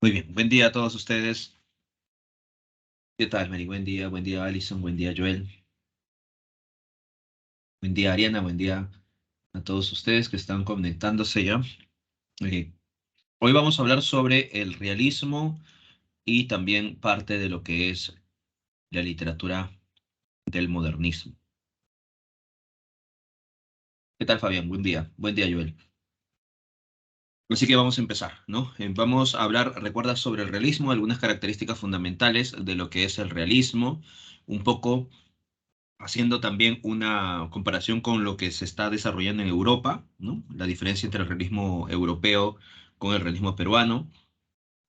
Muy bien, buen día a todos ustedes. ¿Qué tal, Mary? Buen día, Alison, buen día, Joel. Buen día, Ariana, buen día a todos ustedes que están conectándose ya. Eh, Hoy vamos a hablar sobre el realismo y también parte de lo que es la literatura del modernismo. ¿Qué tal, Fabián? Buen día, Joel. Así que vamos a empezar, ¿no? Vamos a hablar, recuerda, sobre el realismo, algunas características fundamentales de lo que es el realismo, un poco haciendo también una comparación con lo que se está desarrollando en Europa, ¿no? La diferencia entre el realismo europeo con el realismo peruano.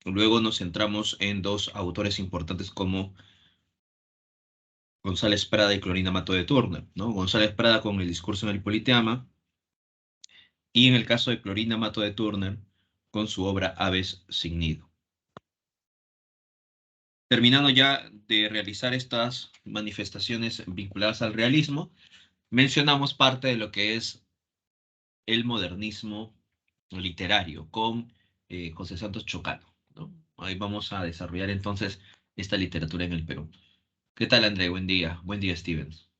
Luego nos centramos en dos autores importantes como González Prada y Clorinda Mato de Turner, ¿no? González Prada con el discurso en el Politeama y en el caso de Clorinda Mato de Turner con su obra Aves sin nido. Terminando ya de realizar estas manifestaciones vinculadas al realismo, mencionamos parte de lo que es el modernismo literario con José Santos Chocano, ¿no? Ahí vamos a desarrollar entonces esta literatura en el Perú. ¿Qué tal, André? Buen día. Buen día, Stevens.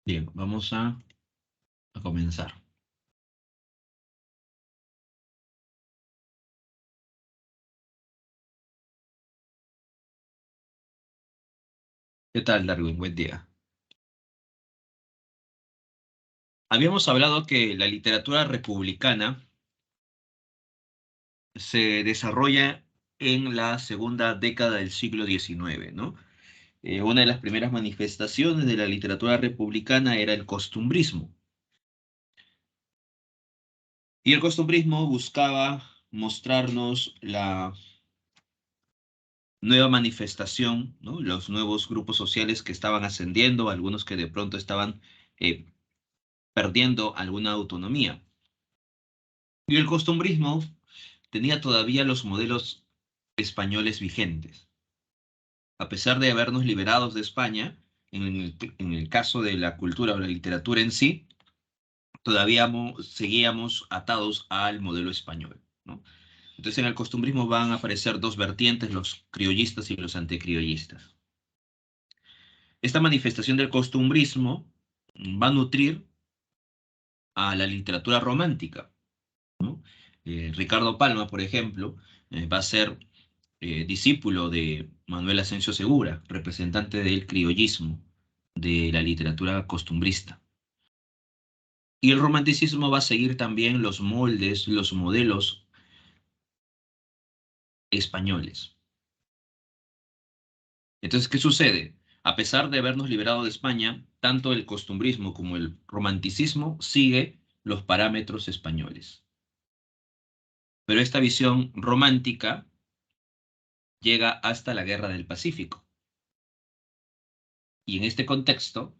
Bien, vamos a comenzar. ¿Qué tal, Darwin? Buen día. Habíamos hablado que la literatura republicana se desarrolla en la segunda década del siglo XIX, ¿no? Una de las primeras manifestaciones de la literatura republicana era el costumbrismo. Y el costumbrismo buscaba mostrarnos la nueva manifestación, ¿no? Los nuevos grupos sociales que estaban ascendiendo, algunos que de pronto estaban eh, perdiendo alguna autonomía. Y el costumbrismo tenía todavía los modelos españoles vigentes. A pesar de habernos liberados de España, en el caso de la cultura o la literatura en sí, todavía seguíamos atados al modelo español, ¿no? Entonces en el costumbrismo van a aparecer dos vertientes, los criollistas y los anticriollistas. Esta manifestación del costumbrismo va a nutrir a la literatura romántica, ¿no? Ricardo Palma, por ejemplo, va a ser discípulo de Manuel Asensio Segura, representante del criollismo, de la literatura costumbrista. Y el romanticismo va a seguir también los moldes, los modelos españoles. Entonces, ¿qué sucede? A pesar de habernos liberado de España, tanto el costumbrismo como el romanticismo sigue los parámetros españoles. Pero esta visión romántica llega hasta la Guerra del Pacífico. Y en este contexto,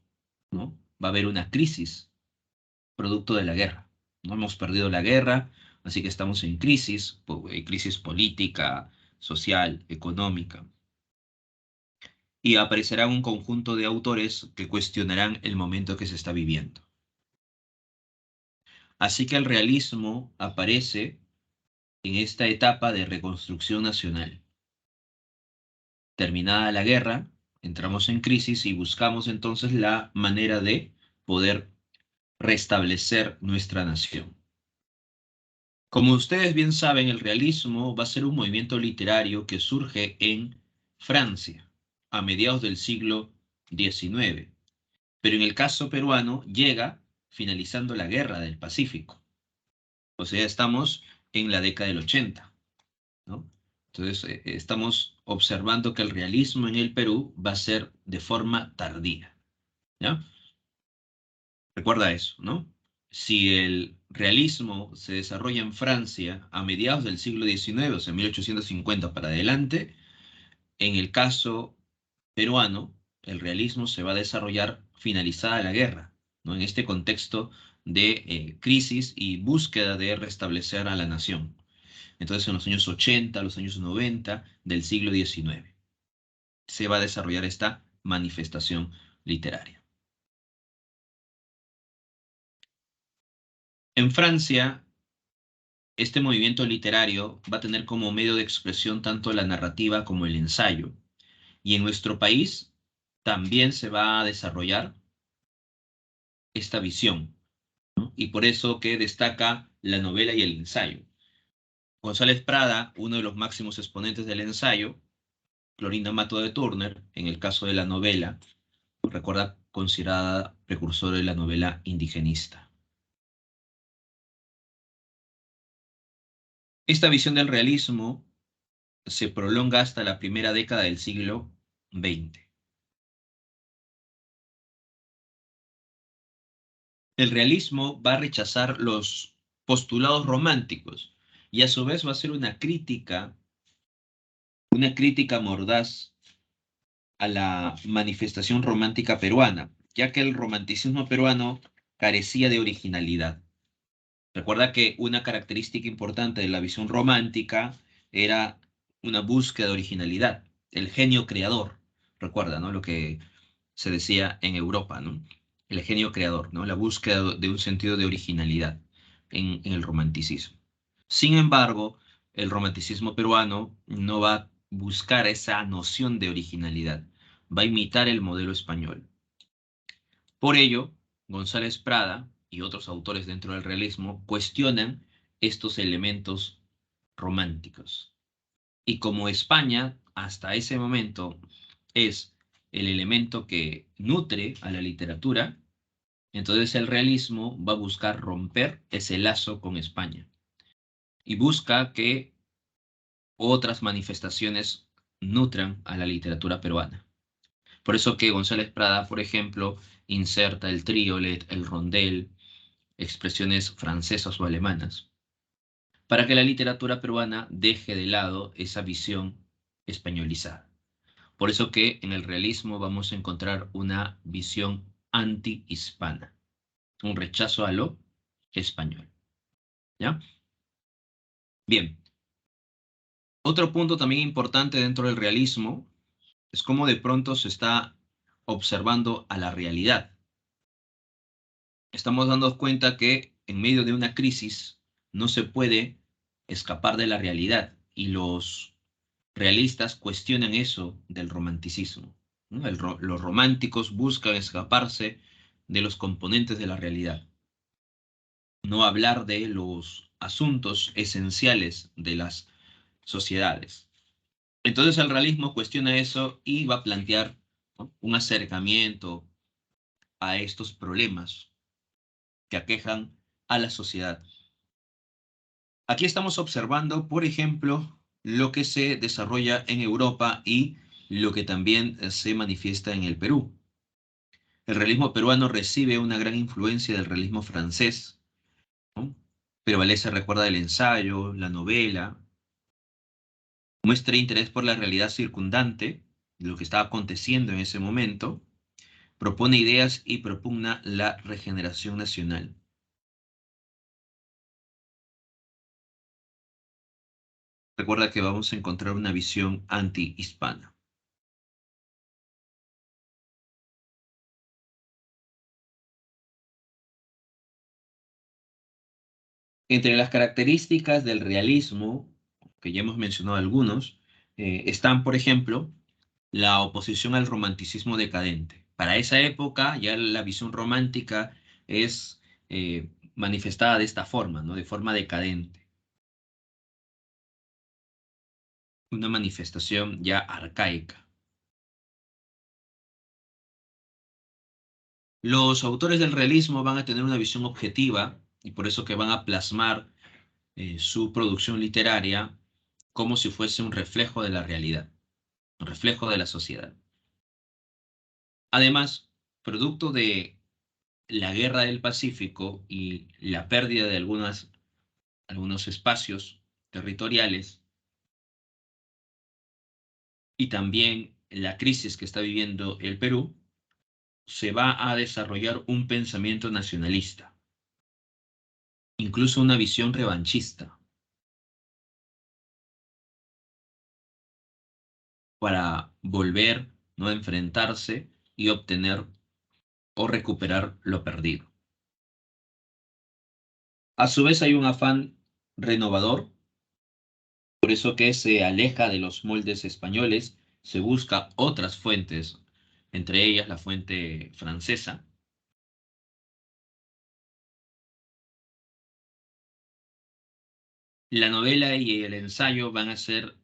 ¿no? Va a haber una crisis producto de la guerra. No hemos perdido la guerra, así que estamos en crisis, crisis política, social, económica. Y aparecerá un conjunto de autores que cuestionarán el momento que se está viviendo. Así que el realismo aparece en esta etapa de reconstrucción nacional. Terminada la guerra, entramos en crisis y buscamos entonces la manera de poder restablecer nuestra nación. Como ustedes bien saben, el realismo va a ser un movimiento literario que surge en Francia a mediados del siglo XIX, pero en el caso peruano llega finalizando la Guerra del Pacífico. O sea, estamos en la década del 80, ¿no? Entonces, estamos observando que el realismo en el Perú va a ser de forma tardía, ¿ya? Recuerda eso, ¿no? Si el realismo se desarrolla en Francia a mediados del siglo XIX, o sea, 1850 para adelante, en el caso peruano, el realismo se va a desarrollar finalizada la guerra, ¿no? En este contexto de crisis y búsqueda de restablecer a la nación. Entonces, en los años 80, los años 90 del siglo XIX, se va a desarrollar esta manifestación literaria. En Francia, este movimiento literario va a tener como medio de expresión tanto la narrativa como el ensayo. Y en nuestro país también se va a desarrollar esta visión, ¿no? Y por eso que destaca la novela y el ensayo. González Prada, uno de los máximos exponentes del ensayo, Clorinda Mato de Turner, en el caso de la novela, recuerda considerada precursora de la novela indigenista. Esta visión del realismo se prolonga hasta la primera década del siglo XX. El realismo va a rechazar los postulados románticos y a su vez va a ser una crítica mordaz a la manifestación romántica peruana, ya que el romanticismo peruano carecía de originalidad. Recuerda que una característica importante de la visión romántica era una búsqueda de originalidad, el genio creador. Recuerda, ¿no? Lo que se decía en Europa, ¿no? El genio creador, ¿no? La búsqueda de un sentido de originalidad en el romanticismo. Sin embargo, el romanticismo peruano no va a buscar esa noción de originalidad, va a imitar el modelo español. Por ello, González Prada y otros autores dentro del realismo cuestionan estos elementos románticos. Y como España hasta ese momento es el elemento que nutre a la literatura, entonces el realismo va a buscar romper ese lazo con España y busca que otras manifestaciones nutran a la literatura peruana. Por eso que González Prada, por ejemplo, inserta el triolet, el rondel, expresiones francesas o alemanas, para que la literatura peruana deje de lado esa visión españolizada. Por eso que en el realismo vamos a encontrar una visión anti-hispana, un rechazo a lo español. ¿Ya? Bien, otro punto también importante dentro del realismo es cómo de pronto se está observando a la realidad. Estamos dando cuenta que en medio de una crisis no se puede escapar de la realidad y los realistas cuestionan eso del romanticismo, ¿no? Los románticos buscan escaparse de los componentes de la realidad, no hablar de los asuntos esenciales de las sociedades. Entonces el realismo cuestiona eso y va a plantear, ¿no?, un acercamiento a estos problemas que aquejan a la sociedad. Aquí estamos observando, por ejemplo, lo que se desarrolla en Europa y lo que también se manifiesta en el Perú. El realismo peruano recibe una gran influencia del realismo francés, ¿no? Prevalece, recuerda, del ensayo, la novela, muestra interés por la realidad circundante, de lo que estaba aconteciendo en ese momento, propone ideas y propugna la regeneración nacional. Recuerda que vamos a encontrar una visión anti-hispana. Entre las características del realismo, que ya hemos mencionado algunos, están, por ejemplo, la oposición al romanticismo decadente. Para esa época ya la visión romántica es manifestada de esta forma, ¿no? De forma decadente, una manifestación ya arcaica. Los autores del realismo van a tener una visión objetiva y por eso que van a plasmar su producción literaria como si fuese un reflejo de la realidad, un reflejo de la sociedad. Además, producto de la guerra del Pacífico y la pérdida de algunos espacios territoriales y también la crisis que está viviendo el Perú, se va a desarrollar un pensamiento nacionalista, incluso una visión revanchista, para volver, ¿no?, a enfrentarse y obtener o recuperar lo perdido. A su vez hay un afán renovador, por eso que se aleja de los moldes españoles, se busca otras fuentes, entre ellas la fuente francesa. La novela y el ensayo van a ser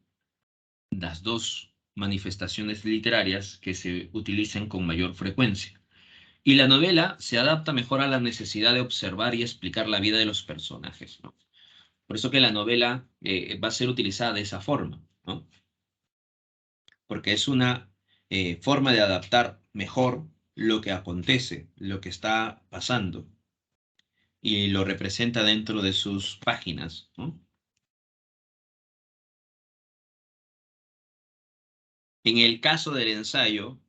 las dos manifestaciones literarias que se utilizan con mayor frecuencia. Y la novela se adapta mejor a la necesidad de observar y explicar la vida de los personajes, ¿no? Por eso que la novela va a ser utilizada de esa forma, ¿no? Porque es una forma de adaptar mejor lo que acontece, lo que está pasando, y lo representa dentro de sus páginas, ¿no? En el caso del ensayo,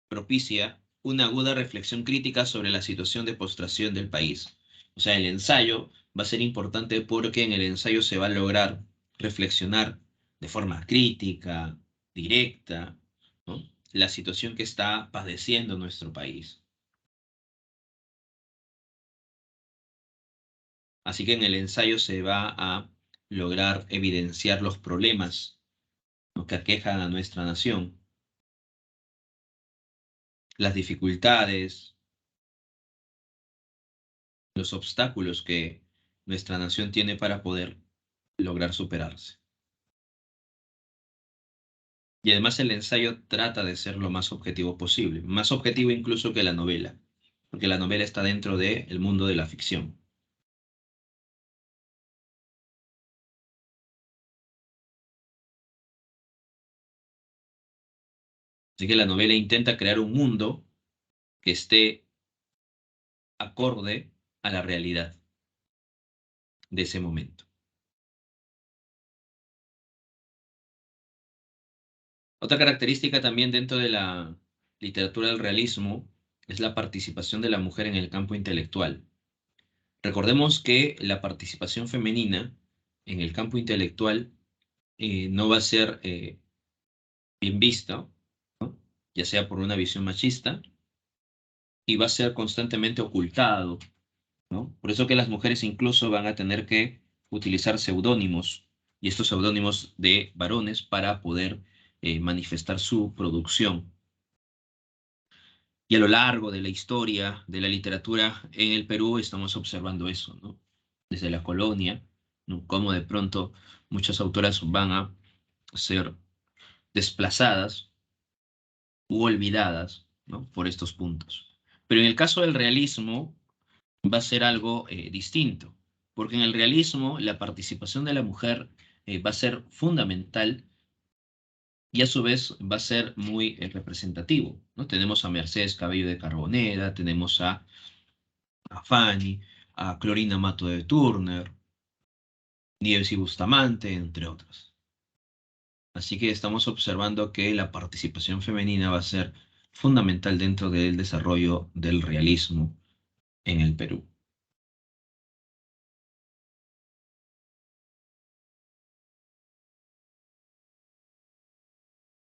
propicia una aguda reflexión crítica sobre la situación de postración del país. O sea, el ensayo va a ser importante porque en el ensayo se va a lograr reflexionar de forma crítica, directa, ¿no? La situación que está padeciendo nuestro país. Así que en el ensayo se va a lograr evidenciar los problemas, ¿no?, que aquejan a nuestra nación, las dificultades, los obstáculos que nuestra nación tiene para poder lograr superarse. Y además el ensayo trata de ser lo más objetivo posible, más objetivo incluso que la novela, porque la novela está dentro del mundo de la ficción. Así que la novela intenta crear un mundo que esté acorde a la realidad de ese momento. Otra característica también dentro de la literatura del realismo es la participación de la mujer en el campo intelectual. Recordemos que la participación femenina en el campo intelectual no va a ser bien vista, ¿no?, ya sea por una visión machista, y va a ser constantemente ocultado, ¿no? Por eso que las mujeres incluso van a tener que utilizar seudónimos, y estos seudónimos de varones para poder manifestar su producción. Y a lo largo de la historia de la literatura en el Perú estamos observando eso, ¿no? Desde la colonia, ¿no?, cómo de pronto muchas autoras van a ser desplazadas u olvidadas, ¿no?, por estos puntos. Pero en el caso del realismo va a ser algo distinto, porque en el realismo la participación de la mujer va a ser fundamental y a su vez va a ser muy representativo, ¿no? Tenemos a Mercedes Cabello de Carbonera, tenemos a Fanny, a Clorina Mato de Turner, Nieves y Bustamante, entre otras. Así que estamos observando que la participación femenina va a ser fundamental dentro del desarrollo del realismo en el Perú.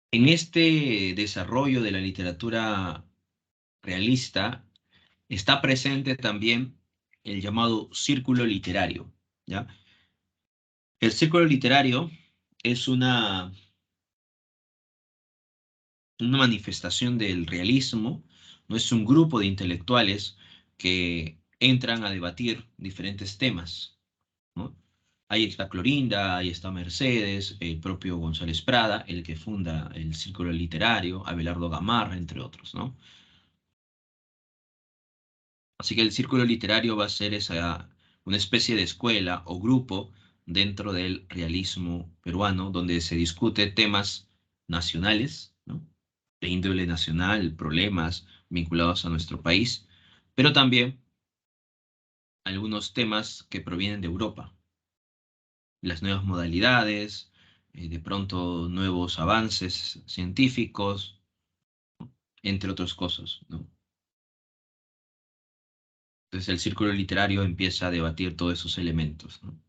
En este desarrollo de la literatura realista está presente también el llamado círculo literario, ¿ya? El círculo literario es una manifestación del realismo, no es un grupo de intelectuales que entran a debatir diferentes temas, ¿no? Ahí está Clorinda, ahí está Mercedes, el propio González Prada, el que funda el Círculo Literario, Abelardo Gamarra, entre otros, ¿no? Así que el Círculo Literario va a ser una especie de escuela o grupo dentro del realismo peruano, donde se discute temas nacionales, ¿no?, de índole nacional, problemas vinculados a nuestro país, pero también algunos temas que provienen de Europa, las nuevas modalidades, de pronto nuevos avances científicos, entre otras cosas, ¿no? Entonces el círculo literario empieza a debatir todos esos elementos, ¿no?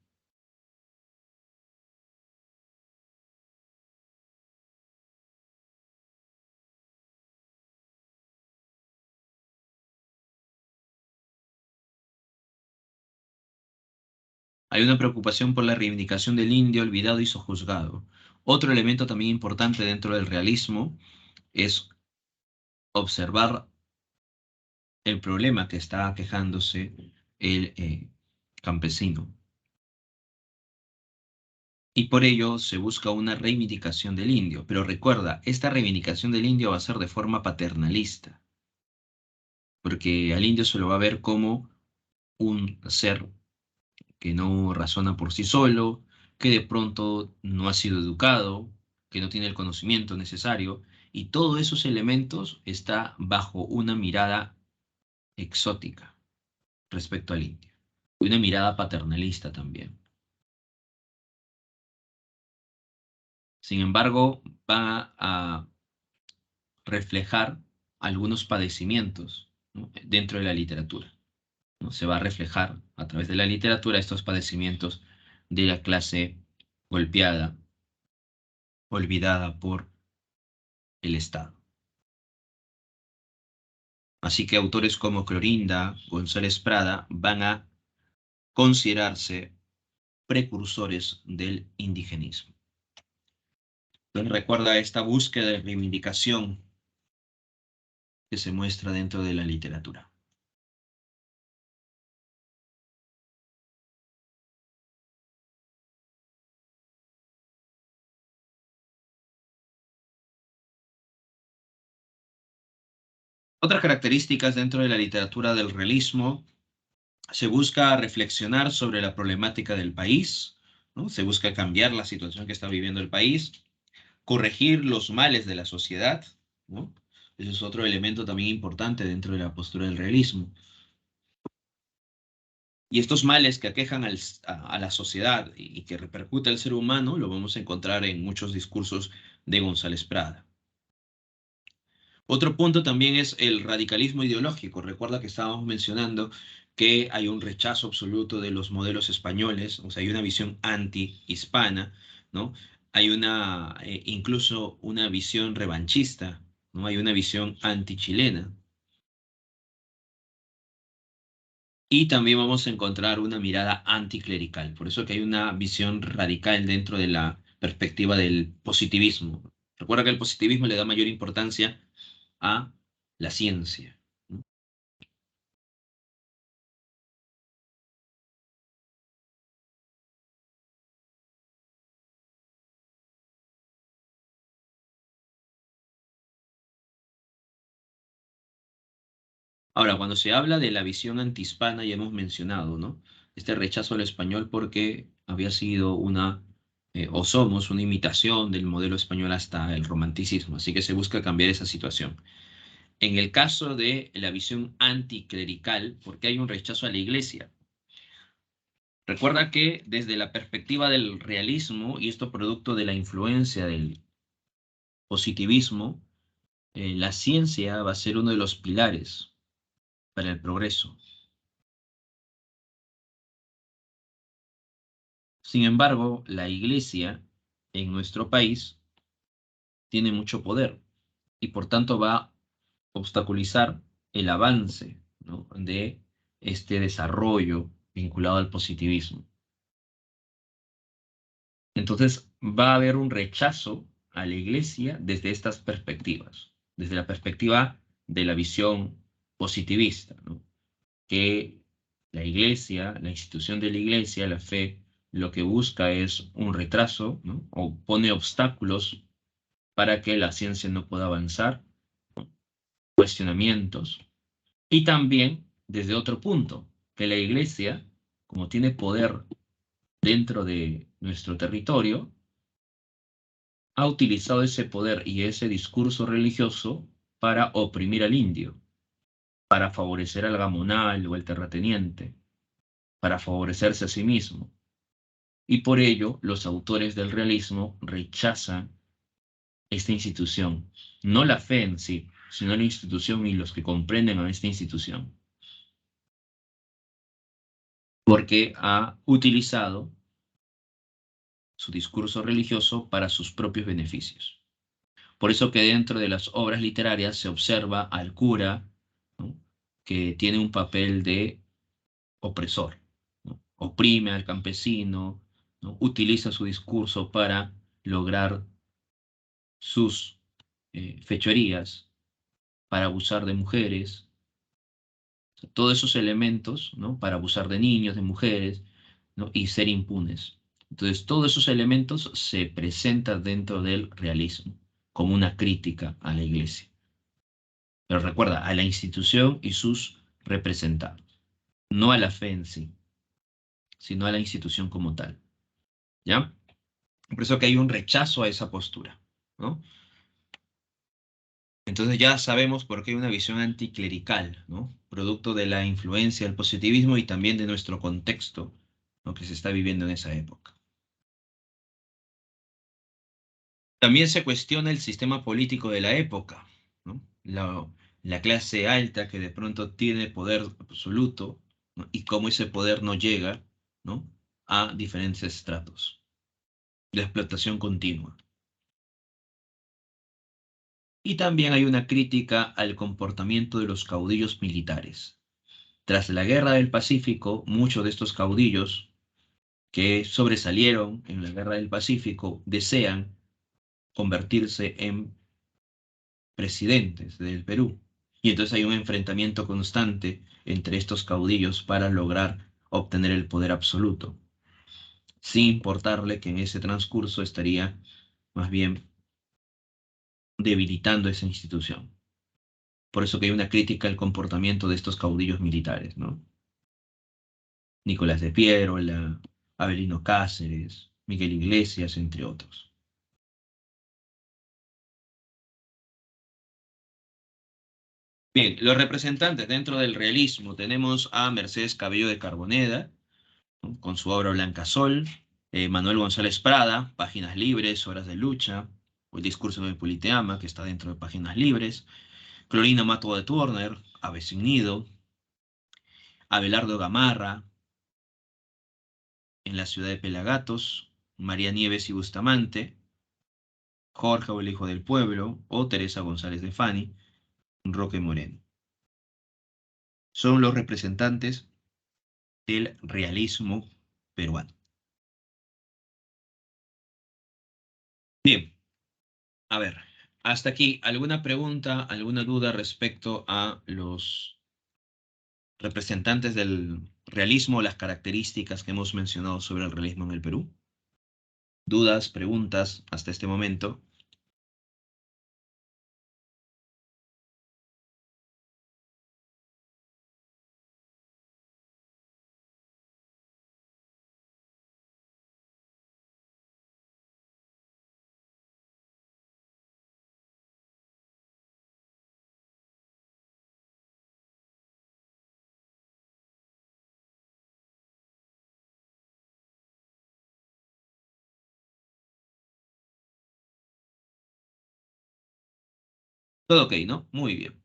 Hay una preocupación por la reivindicación del indio olvidado y sojuzgado. Otro elemento también importante dentro del realismo es observar el problema que está quejándose el campesino. Y por ello se busca una reivindicación del indio. Pero recuerda, esta reivindicación del indio va a ser de forma paternalista, porque al indio se lo va a ver como un ser que no razona por sí solo, que de pronto no ha sido educado, que no tiene el conocimiento necesario, y todos esos elementos está bajo una mirada exótica respecto al indio, y una mirada paternalista también. Sin embargo, va a reflejar algunos padecimientos, ¿no?, dentro de la literatura, ¿no? Se va a reflejar a través de la literatura estos padecimientos de la clase golpeada, olvidada por el Estado. Así que autores como Clorinda, González Prada van a considerarse precursores del indigenismo. Entonces recuerda esta búsqueda de reivindicación que se muestra dentro de la literatura. Otras características dentro de la literatura del realismo: se busca reflexionar sobre la problemática del país, ¿no? Se busca cambiar la situación que está viviendo el país, corregir los males de la sociedad, ¿no? Ese es otro elemento también importante dentro de la postura del realismo. Y estos males que aquejan a la sociedad y que repercute al ser humano, lo vamos a encontrar en muchos discursos de González Prada. Otro punto también es el radicalismo ideológico. Recuerda que estábamos mencionando que hay un rechazo absoluto de los modelos españoles, o sea, hay una visión anti-hispana, ¿no? Hay incluso una visión revanchista, ¿no? Hay una visión anti-chilena. Y también vamos a encontrar una mirada anticlerical. Por eso que hay una visión radical dentro de la perspectiva del positivismo. Recuerda que el positivismo le da mayor importancia a la ciencia, ¿no? Ahora, cuando se habla de la visión antihispana, ya hemos mencionado, ¿no? Este rechazo al español porque había sido o somos una imitación del modelo español hasta el romanticismo, así que se busca cambiar esa situación. En el caso de la visión anticlerical, porque hay un rechazo a la iglesia. Recuerda que desde la perspectiva del realismo, y esto producto de la influencia del positivismo, la ciencia va a ser uno de los pilares para el progreso. Sin embargo, la iglesia en nuestro país tiene mucho poder y por tanto va a obstaculizar el avance, ¿no?, de este desarrollo vinculado al positivismo. Entonces va a haber un rechazo a la iglesia desde estas perspectivas, desde la perspectiva de la visión positivista, ¿no?, que la iglesia, la institución de la iglesia, la fe, lo que busca es un retraso, ¿no?, o pone obstáculos para que la ciencia no pueda avanzar, cuestionamientos, y también desde otro punto, que la iglesia, como tiene poder dentro de nuestro territorio, ha utilizado ese poder y ese discurso religioso para oprimir al indio, para favorecer al gamonal o al terrateniente, para favorecerse a sí mismo. Y por ello, los autores del realismo rechazan esta institución, no la fe en sí, sino la institución y los que comprenden a esta institución, porque ha utilizado su discurso religioso para sus propios beneficios. Por eso que dentro de las obras literarias se observa al cura, ¿no?, que tiene un papel de opresor, ¿no? oprime al campesino, ¿no? Utiliza su discurso para lograr sus fechorías, para abusar de mujeres, todos esos elementos, ¿no? Para abusar de niños, de mujeres, ¿no? Y ser impunes. Entonces, todos esos elementos se presentan dentro del realismo como una crítica a la iglesia. Pero recuerda, a la institución y sus representados, no a la fe en sí, sino a la institución como tal. ¿Ya? Por eso que hay un rechazo a esa postura, ¿no? Entonces ya sabemos por qué hay una visión anticlerical, ¿no? Producto de la influencia del positivismo y también de nuestro contexto, lo que se está viviendo en esa época. También se cuestiona el sistema político de la época, ¿no? La clase alta que de pronto tiene poder absoluto, ¿no? Y cómo ese poder no llega, ¿no? A diferentes estratos de explotación continua. Y también hay una crítica al comportamiento de los caudillos militares. Tras la Guerra del Pacífico, muchos de estos caudillos que sobresalieron en la Guerra del Pacífico desean convertirse en presidentes del Perú. Y entonces hay un enfrentamiento constante entre estos caudillos para lograr obtener el poder absoluto, sin importarle que en ese transcurso estaría más bien debilitando esa institución. Por eso que hay una crítica al comportamiento de estos caudillos militares, ¿no? Nicolás de Piérola, Avelino Cáceres, Miguel Iglesias, entre otros. Bien, los representantes dentro del realismo tenemos a Mercedes Cabello de Carboneda, ¿no? Con su obra Blanca Sol, Manuel González Prada, Páginas Libres, Horas de Lucha, o El Discurso de Politeama, que está dentro de Páginas Libres, Clorina Mato de Turner, Ave sin Nido, Abelardo Gamarra, En la ciudad de Pelagatos, María Nieves y Bustamante, Jorge o el Hijo del Pueblo, o Teresa González de Fani, Roque Moreno. Son los representantes del realismo peruano. Bien, a ver, hasta aquí, ¿alguna pregunta, alguna duda respecto a los representantes del realismo, las características que hemos mencionado sobre el realismo en el Perú? ¿Dudas, preguntas hasta este momento? Todo ok, ¿no? Muy bien.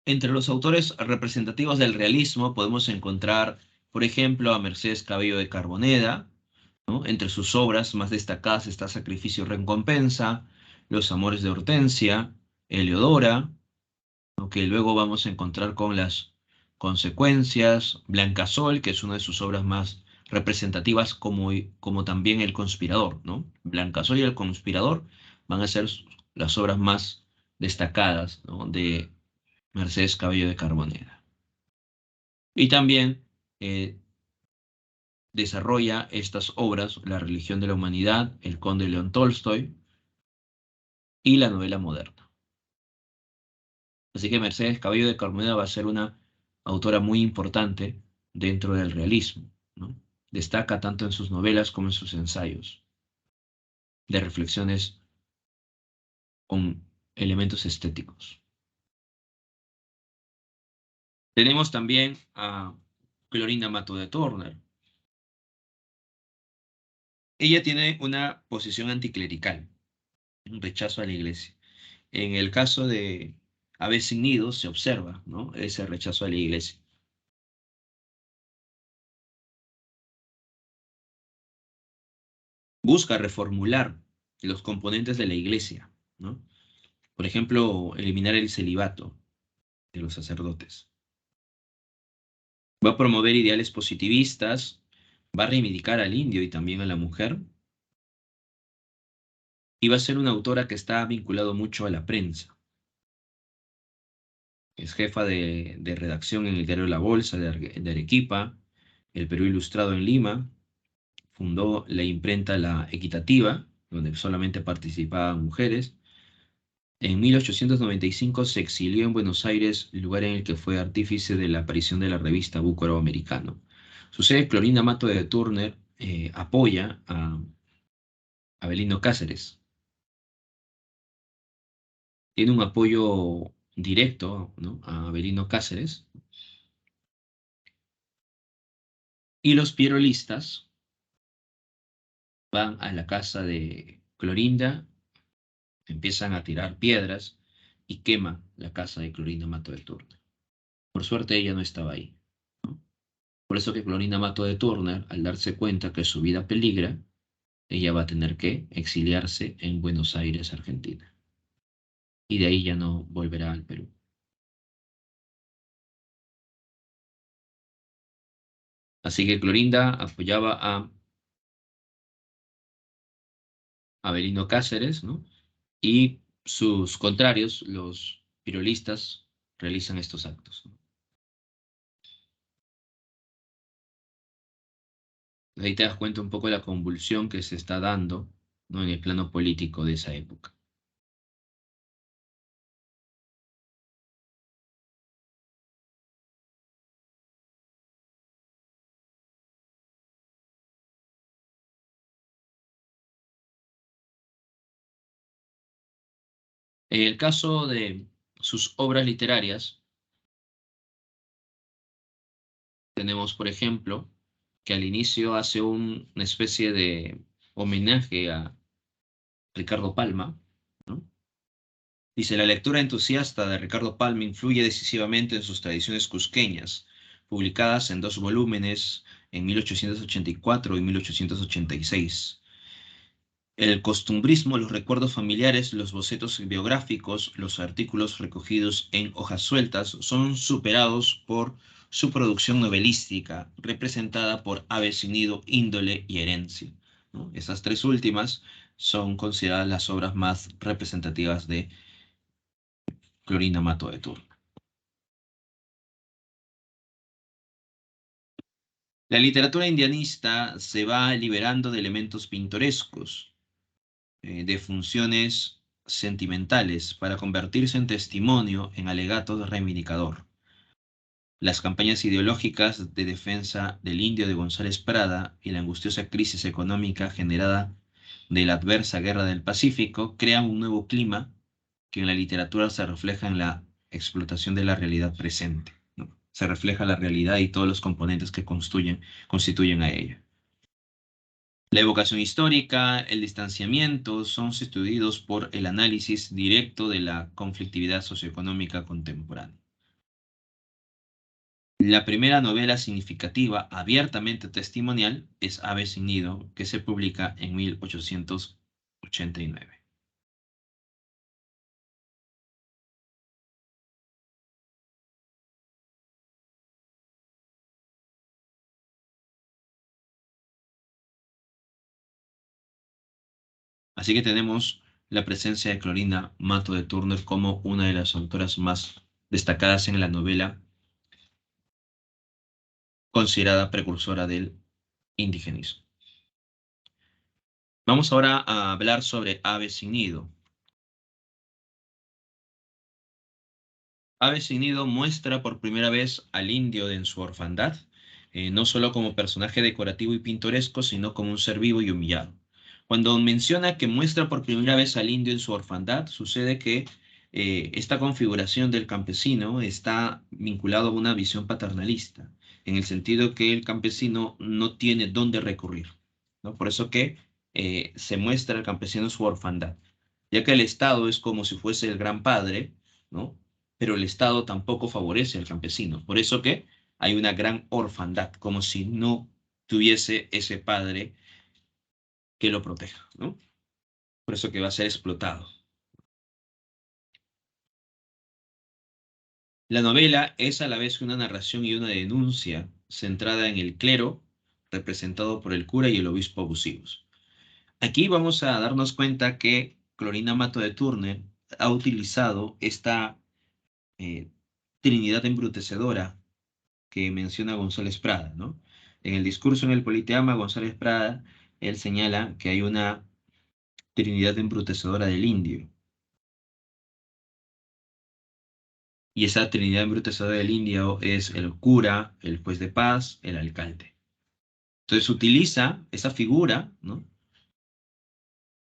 Entre los autores representativos del realismo podemos encontrar, por ejemplo, a Mercedes Cabello de Carboneda, ¿no? Entre sus obras más destacadas está Sacrificio y Recompensa, Los Amores de Hortensia, Eleodora, ¿no? Que luego vamos a encontrar con las consecuencias, Blancasol, que es una de sus obras más representativas, como también El Conspirador, ¿no? Blancasol y El Conspirador van a ser las obras más destacadas, ¿no? De Mercedes Cabello de Carbonera. Y también desarrolla estas obras, La religión de la humanidad, El conde León Tolstoy y la novela moderna. Así que Mercedes Cabello de Carbonera va a ser una autora muy importante dentro del realismo, ¿no? Destaca tanto en sus novelas como en sus ensayos de reflexiones con elementos estéticos. Tenemos también a Clorinda Mato de Turner. Ella tiene una posición anticlerical, un rechazo a la iglesia. En el caso de Aves sin Nidos se observa, ¿no? Ese rechazo a la iglesia. Busca reformular los componentes de la iglesia, ¿no? Por ejemplo, eliminar el celibato de los sacerdotes. Va a promover ideales positivistas, va a reivindicar al indio y también a la mujer, y va a ser una autora que está vinculado mucho a la prensa. Es jefa de redacción en el diario La Bolsa de Arequipa, El Perú Ilustrado en Lima, fundó la imprenta La Equitativa, donde solamente participaban mujeres. En 1895 se exilió en Buenos Aires, lugar en el que fue artífice de la aparición de la revista Búcaro Americano. Sucede que Clorinda Mato de Turner apoya a Avelino Cáceres. Tiene un apoyo directo, ¿no?, a Avelino Cáceres. Y los pierolistas van a la casa de Clorinda, empiezan a tirar piedras y queman la casa de Clorinda Mato de Turner. Por suerte ella no estaba ahí, ¿no? Por eso que Clorinda Mato de Turner, al darse cuenta que su vida peligra, ella va a tener que exiliarse en Buenos Aires, Argentina. Y de ahí ya no volverá al Perú. Así que Clorinda apoyaba a Avelino Cáceres, ¿no? Y sus contrarios, los pirolistas, realizan estos actos, ¿no? Ahí te das cuenta un poco de la convulsión que se está dando, ¿no?, en el plano político de esa época. En el caso de sus obras literarias, tenemos, por ejemplo, que al inicio hace una especie de homenaje a Ricardo Palma, ¿no? Dice, la lectura entusiasta de Ricardo Palma influye decisivamente en sus tradiciones cusqueñas, publicadas en 2 volúmenes en 1884 y 1886. El costumbrismo, los recuerdos familiares, los bocetos biográficos, los artículos recogidos en hojas sueltas son superados por su producción novelística, representada por Aves sin nido, índole y herencia, ¿no? Esas tres últimas son consideradas las obras más representativas de Clorinda Mato de Turner. La literatura indianista se va liberando de elementos pintorescos, de funciones sentimentales, para convertirse en testimonio, en alegato reivindicador. Las campañas ideológicas de defensa del indio de González Prada y la angustiosa crisis económica generada de la adversa guerra del Pacífico crean un nuevo clima que en la literatura se refleja en la explotación de la realidad presente, ¿no? Se refleja la realidad y todos los componentes que constituyen a ella. La evocación histórica, el distanciamiento son sustituidos por el análisis directo de la conflictividad socioeconómica contemporánea. La primera novela significativa abiertamente testimonial es Ave sin nido, que se publica en 1889. Así que tenemos la presencia de Clorinda Mato de Turner como una de las autoras más destacadas en la novela, considerada precursora del indigenismo. Vamos ahora a hablar sobre Ave sin nido. Ave sin nido muestra por primera vez al indio en su orfandad, no solo como personaje decorativo y pintoresco, sino como un ser vivo y humillado. Cuando menciona que muestra por primera vez al indio en su orfandad, sucede que esta configuración del campesino está vinculado a una visión paternalista, en el sentido que el campesino no tiene dónde recurrir, ¿no? Por eso que se muestra al campesino en su orfandad, ya que el Estado es como si fuese el gran padre, ¿no? Pero el Estado tampoco favorece al campesino. Por eso que hay una gran orfandad, como si no tuviese ese padre que lo proteja, ¿no? Por eso que va a ser explotado. La novela es a la vez una narración y una denuncia centrada en el clero, representado por el cura y el obispo abusivos. Aquí vamos a darnos cuenta que Clorina Mato de Turner ha utilizado esta eh, Trinidad embrutecedora que menciona González Prada, ¿no? En el discurso en el Politeama, González Prada, él señala que hay una Trinidad embrutecedora del indio, y esa Trinidad embrutecedora del indio es el cura, el juez de paz, el alcalde. Entonces utiliza esa figura, ¿no?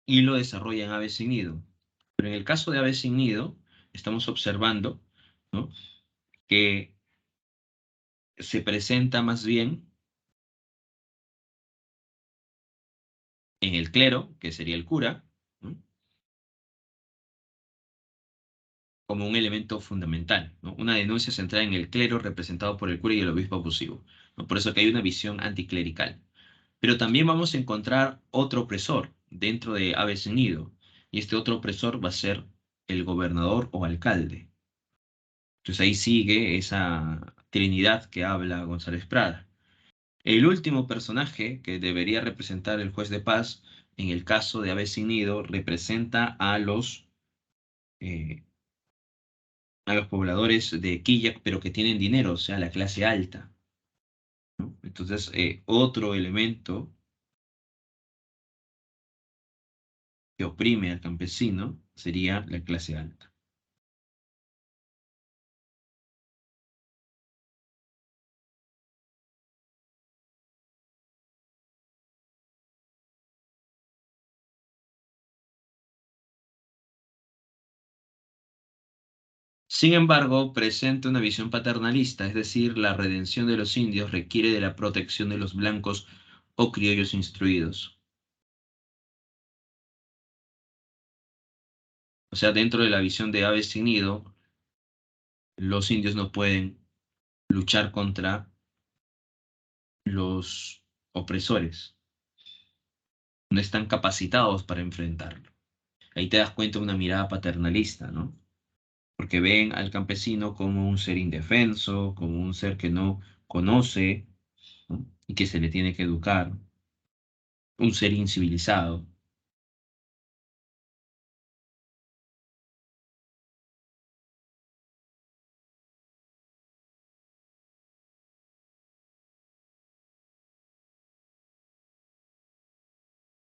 Y lo desarrolla en Ave sin nido. Pero en el caso de Ave sin nido, estamos observando, ¿no? Que se presenta más bien en el clero, que sería el cura, ¿no? Como un elemento fundamental, ¿no? Una denuncia centrada en el clero representado por el cura y el obispo abusivo, ¿no? Por eso que hay una visión anticlerical. Pero también vamos a encontrar otro opresor dentro de Ave sin nido, y este otro opresor va a ser el gobernador o alcalde. Entonces ahí sigue esa trinidad que habla González Prada. El último personaje que debería representar el juez de paz, en el caso de Ave sin nido, representa eh, a los pobladores de Quilla, pero que tienen dinero, o sea, la clase alta, ¿no? Entonces, otro elemento que oprime al campesino sería la clase alta. Sin embargo, presenta una visión paternalista, es decir, la redención de los indios requiere de la protección de los blancos o criollos instruidos. O sea, dentro de la visión de Aves sin nido, los indios no pueden luchar contra los opresores, no están capacitados para enfrentarlo. Ahí te das cuenta de una mirada paternalista, ¿no? Porque ven al campesino como un ser indefenso, como un ser que no conoce, ¿no? Y que se le tiene que educar, un ser incivilizado.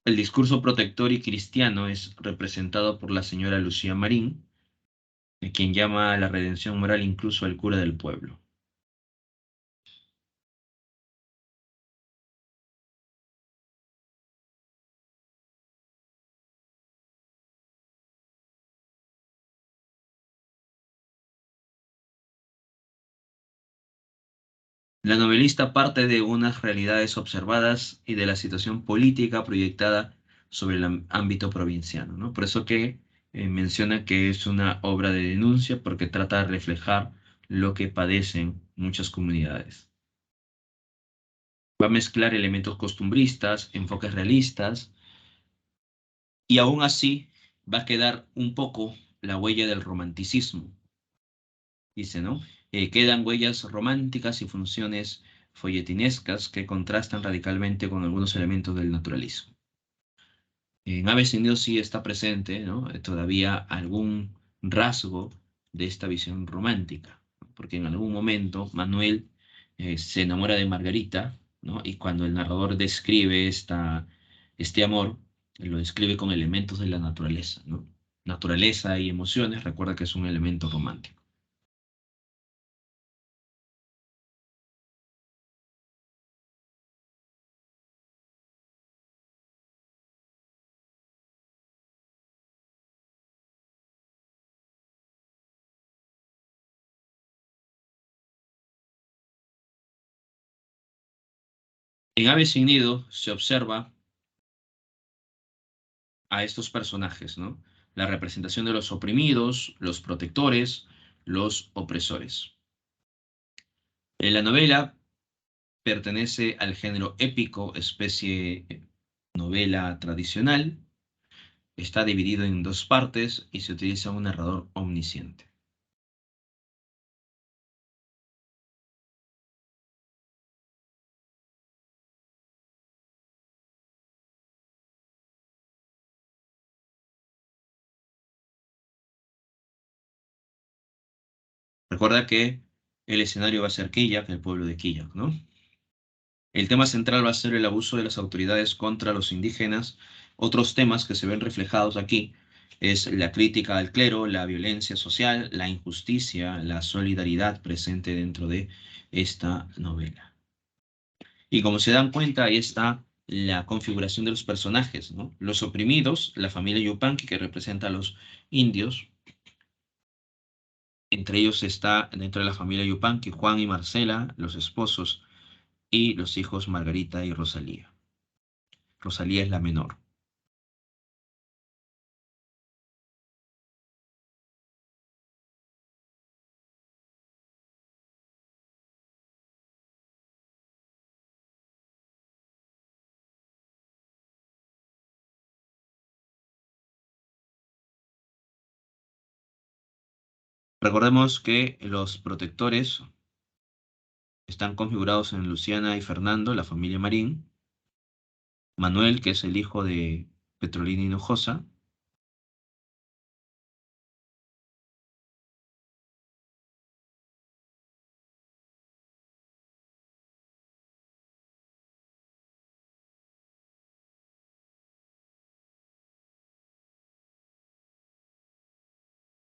El discurso protector y cristiano es representado por la señora Lucía Marín, quien llama a la redención moral incluso al cura del pueblo. La novelista parte de unas realidades observadas y de la situación política proyectada sobre el ámbito provinciano, ¿no? Por eso que menciona que es una obra de denuncia porque trata de reflejar lo que padecen muchas comunidades. Va a mezclar elementos costumbristas, enfoques realistas y aún así va a quedar un poco la huella del romanticismo, dice, ¿no? Quedan huellas románticas y funciones folletinescas que contrastan radicalmente con algunos elementos del naturalismo. En Aves sin Dios sí está presente, ¿no? Todavía algún rasgo de esta visión romántica, ¿no? Porque en algún momento Manuel se enamora de Margarita, ¿no? Y cuando el narrador describe este amor, lo describe con elementos de la naturaleza, ¿no? Naturaleza y emociones, recuerda que es un elemento romántico. En Ave sin Nido se observa a estos personajes, ¿no? La representación de los oprimidos, los protectores, los opresores. En la novela pertenece al género épico, especie novela tradicional. Está dividido en dos partes y se utiliza un narrador omnisciente. Recuerda que el escenario va a ser Quillak, el pueblo de Quillak, ¿no? El tema central va a ser el abuso de las autoridades contra los indígenas. Otros temas que se ven reflejados aquí es la crítica al clero, la violencia social, la injusticia, la solidaridad presente dentro de esta novela. Y como se dan cuenta, ahí está la configuración de los personajes, ¿no? Los oprimidos, la familia Yupanqui, que representa a los indios. Entre ellos está, dentro de la familia Yupanqui, Juan y Marcela, los esposos, y los hijos Margarita y Rosalía. Rosalía es la menor. Recordemos que los protectores están configurados en Luciana y Fernando, la familia Marín, Manuel, que es el hijo de Petrolina Hinojosa,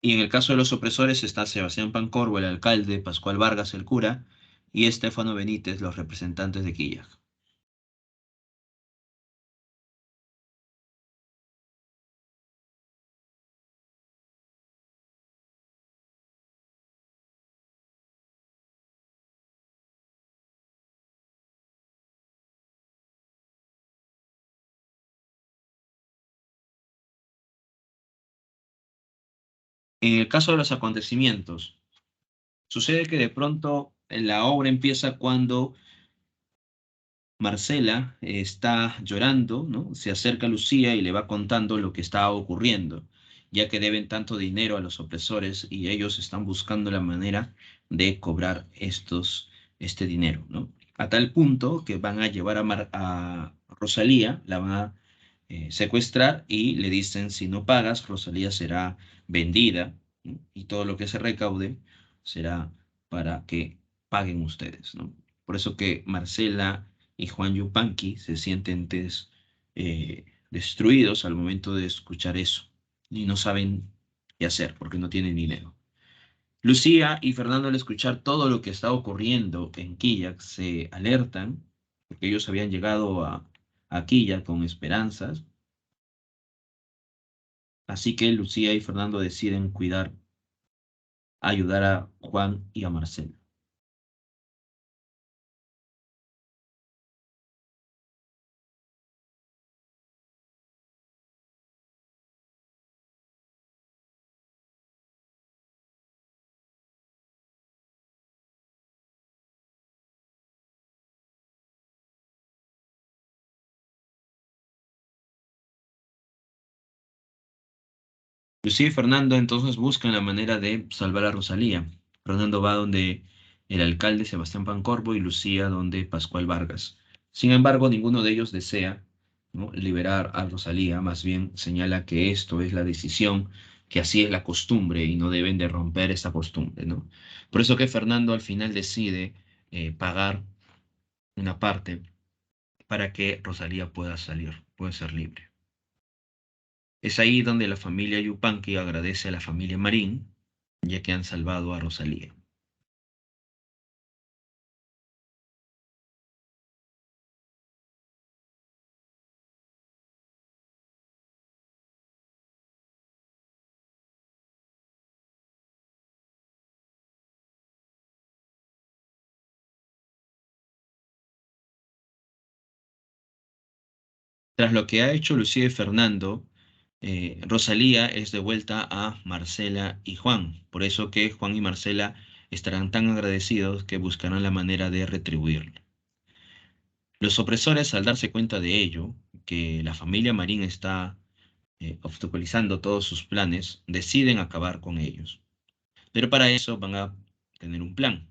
y en el caso de los opresores está Sebastián Pancorbo, el alcalde, Pascual Vargas, el cura, y Estefano Benítez, los representantes de Quilla. En el caso de los acontecimientos, sucede que de pronto la obra empieza cuando Marcela está llorando, ¿no? Se acerca a Lucía y le va contando lo que está ocurriendo, ya que deben tanto dinero a los opresores y ellos están buscando la manera de cobrar este dinero, ¿no? A tal punto que van a llevar a Rosalía, la van a secuestrar y le dicen, si no pagas, Rosalía será vendida, ¿no? Y todo lo que se recaude será para que paguen ustedes, ¿no? Por eso que Marcela y Juan Yupanqui se sienten destruidos al momento de escuchar eso y no saben qué hacer porque no tienen dinero. Lucía y Fernando al escuchar todo lo que está ocurriendo en Quilla se alertan porque ellos habían llegado a Quilla con esperanzas, así que Lucía y Fernando deciden cuidar, ayudar a Juan y a Marcelo. Lucía y Fernando entonces buscan la manera de salvar a Rosalía. Fernando va donde el alcalde Sebastián Pancorbo y Lucía donde Pascual Vargas. Sin embargo, ninguno de ellos desea, ¿no?, liberar a Rosalía, más bien señala que esto es la decisión, que así es la costumbre y no deben de romper esa costumbre, ¿no? Por eso que Fernando al final decide pagar una parte para que Rosalía pueda salir, pueda ser libre. Es ahí donde la familia Yupanqui agradece a la familia Marín, ya que han salvado a Rosalía. Tras lo que ha hecho Lucía y Fernando, Rosalía es devuelta a Marcela y Juan. Por eso que Juan y Marcela estarán tan agradecidos que buscarán la manera de retribuirle. Los opresores, al darse cuenta de ello, que la familia Marín está obstaculizando todos sus planes, deciden acabar con ellos. Pero para eso van a tener un plan.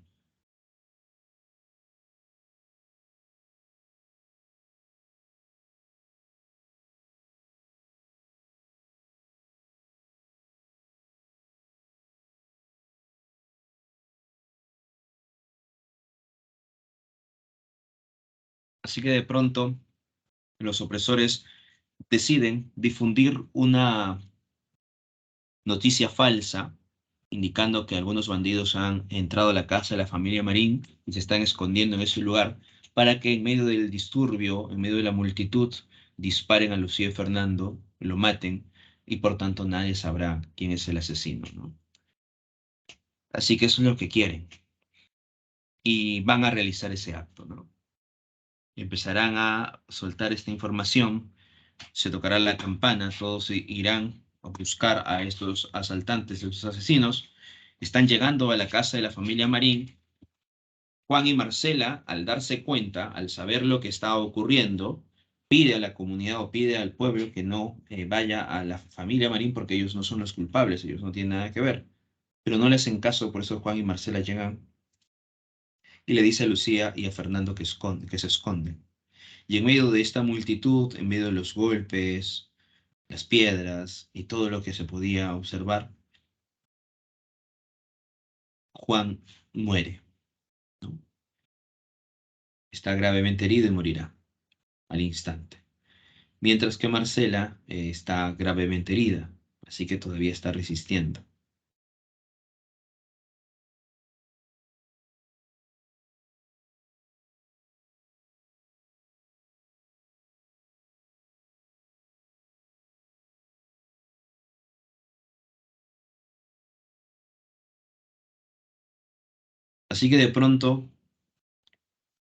Así que de pronto los opresores deciden difundir una noticia falsa, indicando que algunos bandidos han entrado a la casa de la familia Marín y se están escondiendo en ese lugar, para que en medio del disturbio, en medio de la multitud, disparen a Lucía y Fernando, lo maten, y por tanto nadie sabrá quién es el asesino, ¿no? Así que eso es lo que quieren, y van a realizar ese acto, ¿no? Empezarán a soltar esta información, se tocará la campana, todos irán a buscar a estos asaltantes, a estos asesinos. Están llegando a la casa de la familia Marín. Juan y Marcela, al darse cuenta, al saber lo que estaba ocurriendo, pide a la comunidad o pide al pueblo que no vaya a la familia Marín porque ellos no son los culpables, ellos no tienen nada que ver. Pero no le hacen caso, por eso Juan y Marcela llegan y le dice a Lucía y a Fernando que se esconden. Y en medio de esta multitud, en medio de los golpes, las piedras y todo lo que se podía observar, Juan muere, ¿no? Está gravemente herido y morirá al instante. Mientras que Marcela está gravemente herida, así que todavía está resistiendo. Así que de pronto,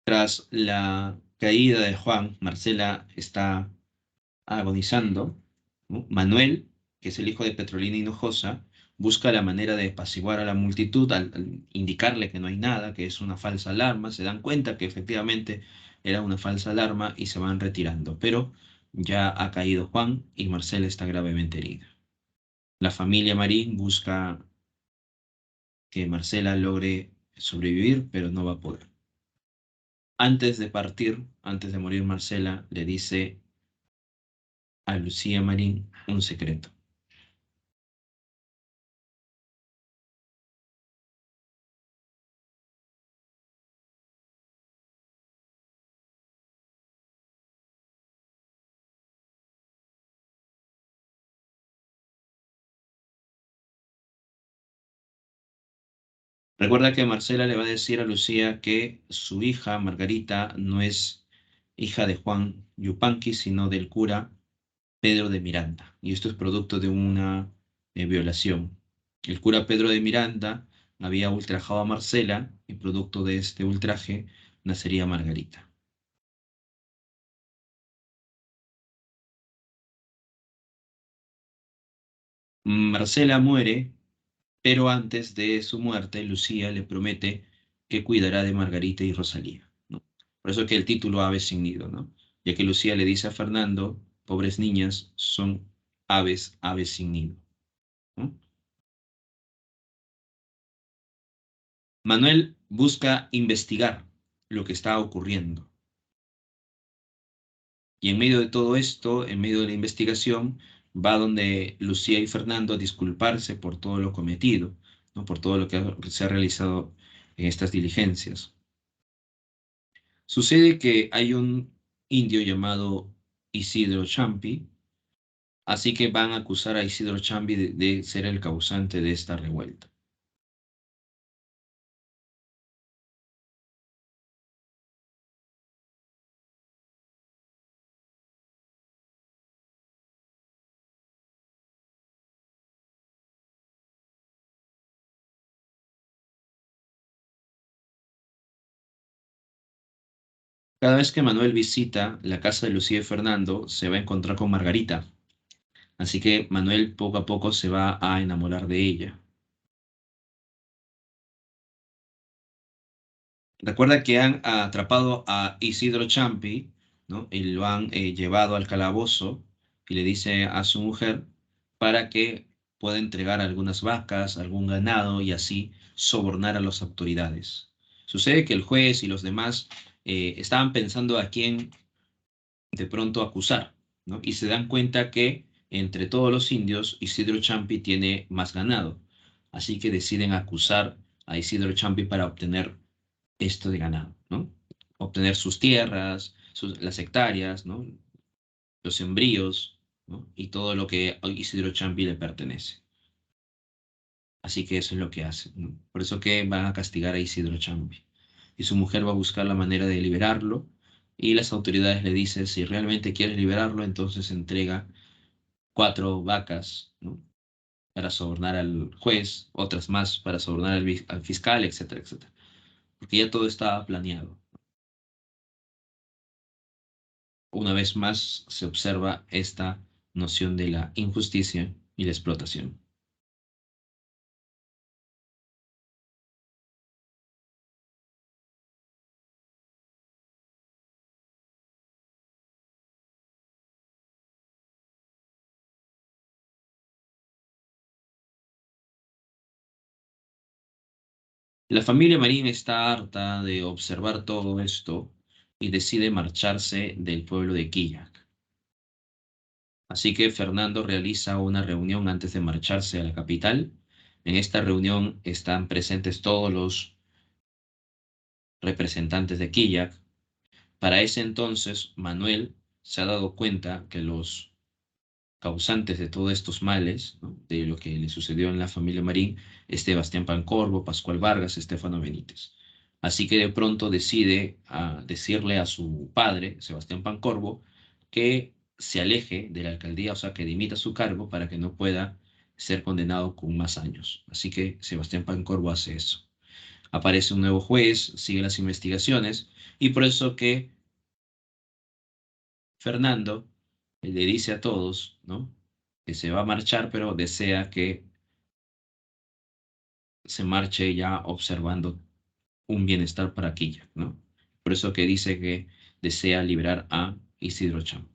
tras la caída de Juan, Marcela está agonizando, ¿no? Manuel, que es el hijo de Petrolina Hinojosa, busca la manera de apaciguar a la multitud al indicarle que no hay nada, que es una falsa alarma. Se dan cuenta que efectivamente era una falsa alarma y se van retirando. Pero ya ha caído Juan y Marcela está gravemente herida. La familia Marín busca que Marcela logre sobrevivir, pero no va a poder. Antes de partir, antes de morir Marcela, le dice a Lucía Marín un secreto. Recuerda que Marcela le va a decir a Lucía que su hija, Margarita, no es hija de Juan Yupanqui, sino del cura Pedro de Miranda. Y esto es producto de una violación. El cura Pedro de Miranda había ultrajado a Marcela y producto de este ultraje nacería Margarita. Marcela muere, pero antes de su muerte, Lucía le promete que cuidará de Margarita y Rosalía, ¿no? Por eso que el título Aves sin nido, ¿no? Ya que Lucía le dice a Fernando, pobres niñas, son aves, aves sin nido, ¿no? Manuel busca investigar lo que está ocurriendo. Y en medio de todo esto, en medio de la investigación, va donde Lucía y Fernando a disculparse por todo lo cometido, ¿no? Por todo lo que se ha realizado en estas diligencias. Sucede que hay un indio llamado Isidro Champi, así que van a acusar a Isidro Champi de ser el causante de esta revuelta. Cada vez que Manuel visita la casa de Lucía y Fernando, se va a encontrar con Margarita, así que Manuel poco a poco se va a enamorar de ella. Recuerda que han atrapado a Isidro Champi, ¿no? Y lo han llevado al calabozo y le dice a su mujer para que pueda entregar algunas vacas, algún ganado y así sobornar a las autoridades. Sucede que el juez y los demás estaban pensando a quién de pronto acusar, ¿no? Y se dan cuenta que entre todos los indios Isidro Champi tiene más ganado. Así que deciden acusar a Isidro Champi para obtener esto de ganado, ¿no? Obtener sus tierras, las hectáreas, ¿no? Los sembríos, ¿no? Y todo lo que a Isidro Champi le pertenece. Así que eso es lo que hace, ¿no? Por eso que van a castigar a Isidro Champi. Y su mujer va a buscar la manera de liberarlo y las autoridades le dicen, si realmente quieres liberarlo, entonces entrega 4 vacas, ¿no? Para sobornar al juez, otras más para sobornar al fiscal, etcétera, etcétera. Porque ya todo estaba planeado. Una vez más se observa esta noción de la injusticia y la explotación. La familia Marín está harta de observar todo esto y decide marcharse del pueblo de Quillac. Así que Fernando realiza una reunión antes de marcharse a la capital. En esta reunión están presentes todos los representantes de Quillac. Para ese entonces, Manuel se ha dado cuenta que los causantes de todos estos males, ¿no? De lo que le sucedió en la familia Marín, es Sebastián Pancorbo, Pascual Vargas, Estefano Benítez. Así que de pronto decide decirle a su padre, Sebastián Pancorbo, que se aleje de la alcaldía, o sea, que dimita su cargo para que no pueda ser condenado con más años. Así que Sebastián Pancorbo hace eso. Aparece un nuevo juez, sigue las investigaciones, y por eso que Fernando le dice a todos, ¿no? Que se va a marchar, pero desea que se marche ya observando un bienestar para Quilla, ¿no? Por eso que dice que desea liberar a Isidro Champi.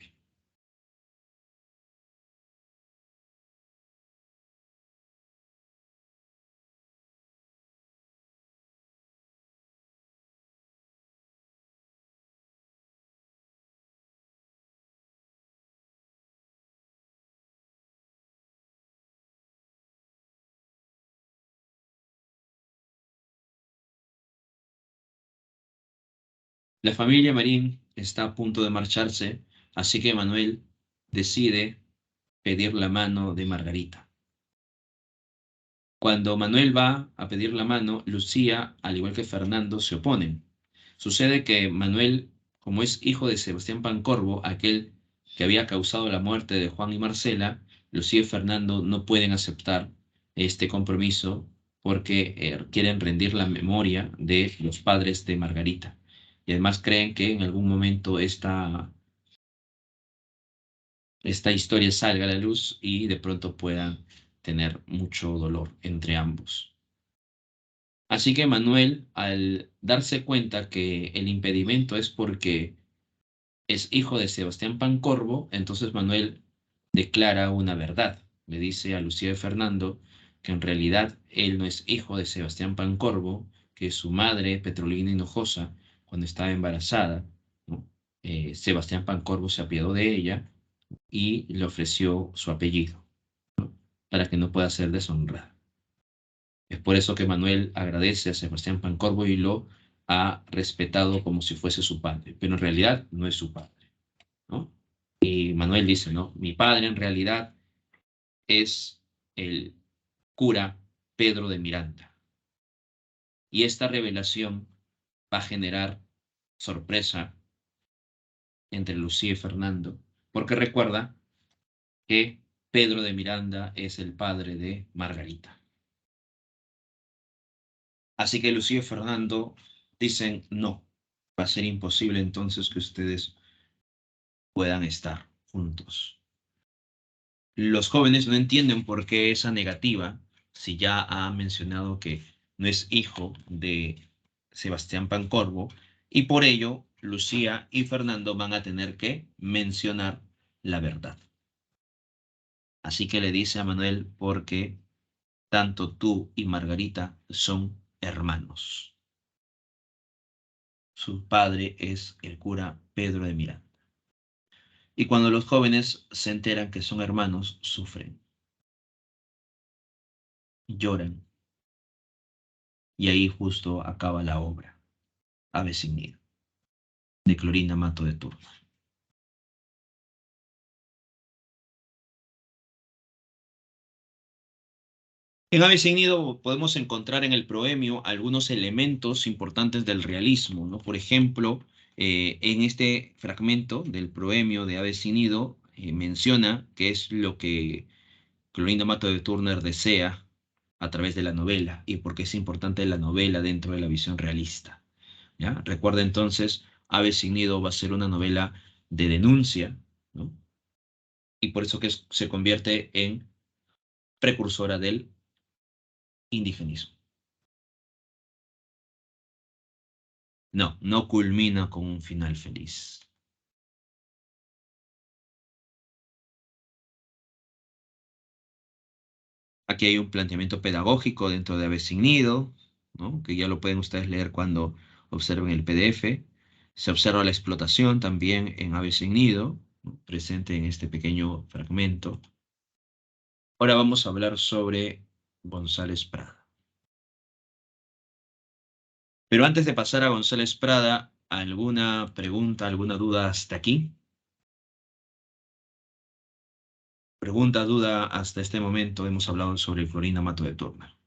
La familia Marín está a punto de marcharse, así que Manuel decide pedir la mano de Margarita. Cuando Manuel va a pedir la mano, Lucía, al igual que Fernando, se oponen. Sucede que Manuel, como es hijo de Sebastián Pancorbo, aquel que había causado la muerte de Juan y Marcela, Lucía y Fernando no pueden aceptar este compromiso porque quieren rendir la memoria de los padres de Margarita. Y además creen que en algún momento esta historia salga a la luz y de pronto puedan tener mucho dolor entre ambos. Así que Manuel, al darse cuenta que el impedimento es porque es hijo de Sebastián Pancorbo, entonces Manuel declara una verdad. Le dice a Lucía de Fernando que en realidad él no es hijo de Sebastián Pancorbo, que su madre, Petrolina Hinojosa, cuando estaba embarazada, ¿no? Sebastián Pancorbo se apiadó de ella y le ofreció su apellido para que no pueda ser deshonrada. Es por eso que Manuel agradece a Sebastián Pancorbo y lo ha respetado como si fuese su padre, pero en realidad no es su padre, ¿no? Y Manuel dice, ¿no? Mi padre en realidad es el cura Pedro de Miranda. Y esta revelación va a generar sorpresa entre Lucía y Fernando, porque recuerda que Pedro de Miranda es el padre de Margarita. Así que Lucía y Fernando dicen, no, va a ser imposible entonces que ustedes puedan estar juntos. Los jóvenes no entienden por qué esa negativa, si ya ha mencionado que no es hijo de Sebastián Pancorbo, y por ello Lucía y Fernando van a tener que mencionar la verdad. Así que le dice a Manuel, porque tanto tú y Margarita son hermanos. Su padre es el cura Pedro de Miranda. Y cuando los jóvenes se enteran que son hermanos, sufren, lloran, y ahí justo acaba la obra, Ave sin Nido. de Clorinda Mato de Turner. En Ave sin Nido podemos encontrar en el proemio algunos elementos importantes del realismo, ¿no? Por ejemplo, en este fragmento del proemio de Ave sin Nido menciona que es lo que Clorinda Mato de Turner desea a través de la novela y por qué es importante la novela dentro de la visión realista. ¿Ya? Recuerda entonces, Ave sin Nido va a ser una novela de denuncia, ¿no? Y por eso que se convierte en precursora del indigenismo. No, no culmina con un final feliz. Aquí hay un planteamiento pedagógico dentro de Ave sin Nido, ¿no? Que ya lo pueden ustedes leer cuando observen el PDF. Se observa la explotación también en Ave sin Nido, ¿no? Presente en este pequeño fragmento. Ahora vamos a hablar sobre González Prada. Pero antes de pasar a González Prada, ¿alguna pregunta, alguna duda hasta aquí? Pregunta, duda, hasta este momento hemos hablado sobre Florinda Mato de Turner.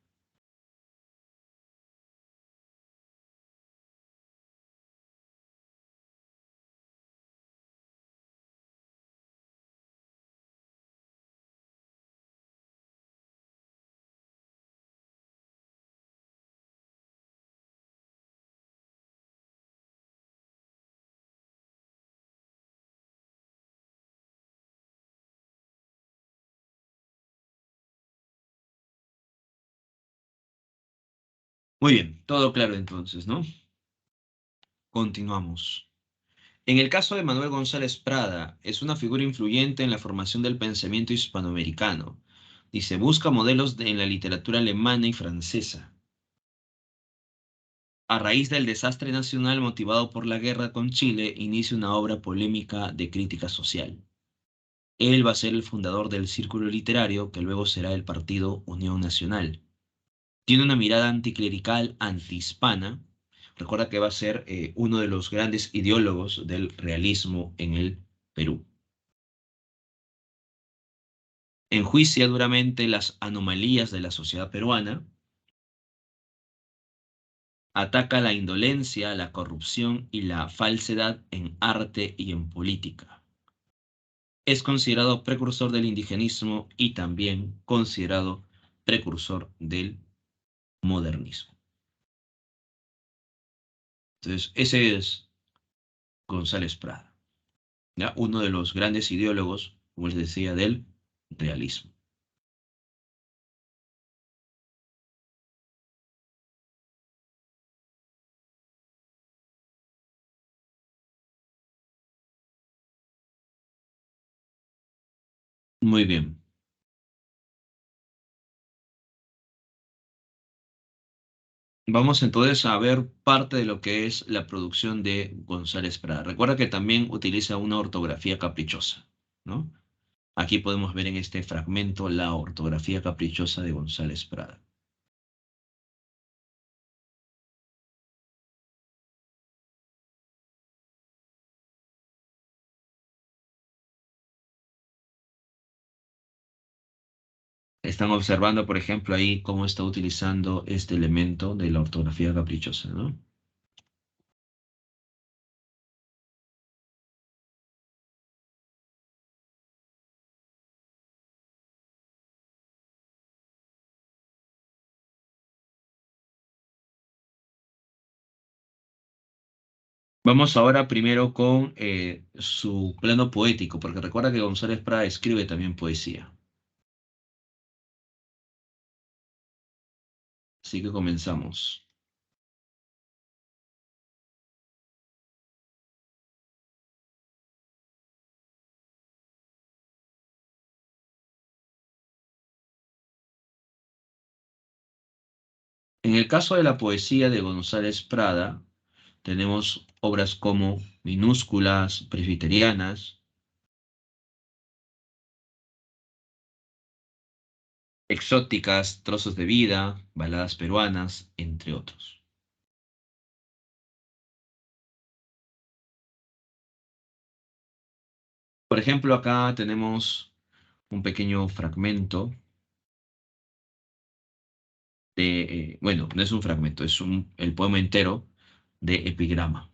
Muy bien, todo claro entonces, ¿no? Continuamos. En el caso de Manuel González Prada, es una figura influyente en la formación del pensamiento hispanoamericano. Dice, busca modelos en la literatura alemana y francesa. A raíz del desastre nacional motivado por la guerra con Chile, inicia una obra polémica de crítica social. Él va a ser el fundador del Círculo Literario, que luego será el partido Unión Nacional. Tiene una mirada anticlerical, antihispana. Recuerda que va a ser uno de los grandes ideólogos del realismo en el Perú. Enjuicia duramente las anomalías de la sociedad peruana, ataca la indolencia, la corrupción y la falsedad en arte y en política. Es considerado precursor del indigenismo y también considerado precursor del modernismo. Entonces, ese es González Prada, ¿ya? Uno de los grandes ideólogos, como les decía, del realismo. Muy bien. Vamos entonces a ver parte de lo que es la producción de González Prada. Recuerda que también utiliza una ortografía caprichosa, ¿no? Aquí podemos ver en este fragmento la ortografía caprichosa de González Prada. Están observando, por ejemplo, ahí cómo está utilizando este elemento de la ortografía caprichosa, ¿no? Vamos ahora primero con su plano poético, porque recuerda que González Prada escribe también poesía. Así que comenzamos. En el caso de la poesía de González Prada, tenemos obras como Minúsculas, Presbiterianas, Exóticas, Trozos de Vida, Baladas Peruanas, entre otros. Por ejemplo, acá tenemos un pequeño fragmento de, bueno, no es un fragmento, es el poema entero de epigrama.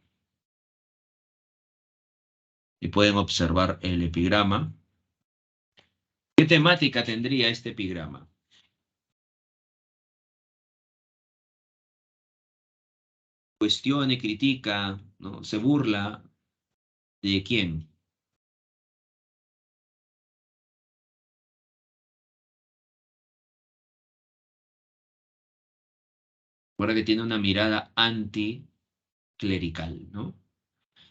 Y pueden observar el epigrama. ¿Qué temática tendría este epigrama? Cuestiona y critica, ¿no? Se burla de quién. Recuerda que tiene una mirada anticlerical, ¿no?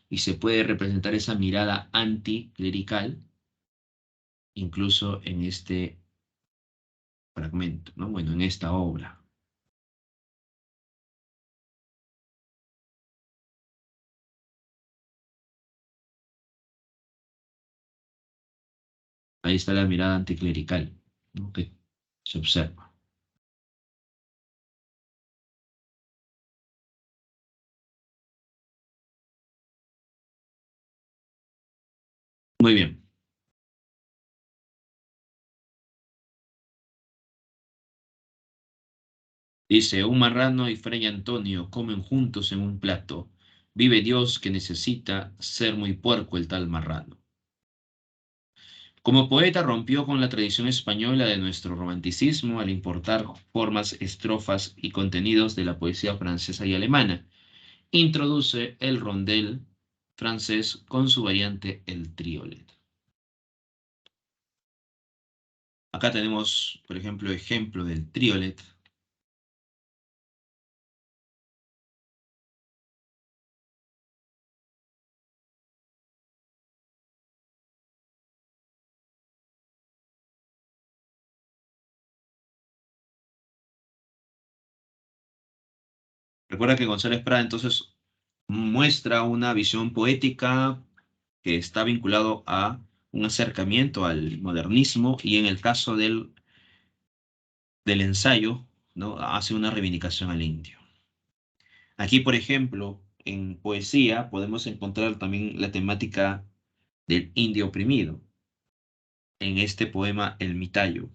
Y se puede representar esa mirada anticlerical incluso en este fragmento, ¿no? Bueno, en esta obra. Ahí está la mirada anticlerical, ¿no? Que se observa. Muy bien. Dice, un marrano y Fray Antonio comen juntos en un plato. Vive Dios que necesita ser muy puerco el tal marrano. Como poeta rompió con la tradición española de nuestro romanticismo al importar formas, estrofas y contenidos de la poesía francesa y alemana. Introduce el rondel francés con su variante el triolet. Acá tenemos, por ejemplo del triolet. Recuerda que González Prada entonces muestra una visión poética que está vinculado a un acercamiento al modernismo y en el caso del ensayo, ¿no? Hace una reivindicación al indio. Aquí, por ejemplo, en poesía podemos encontrar también la temática del indio oprimido en este poema El Mitayo.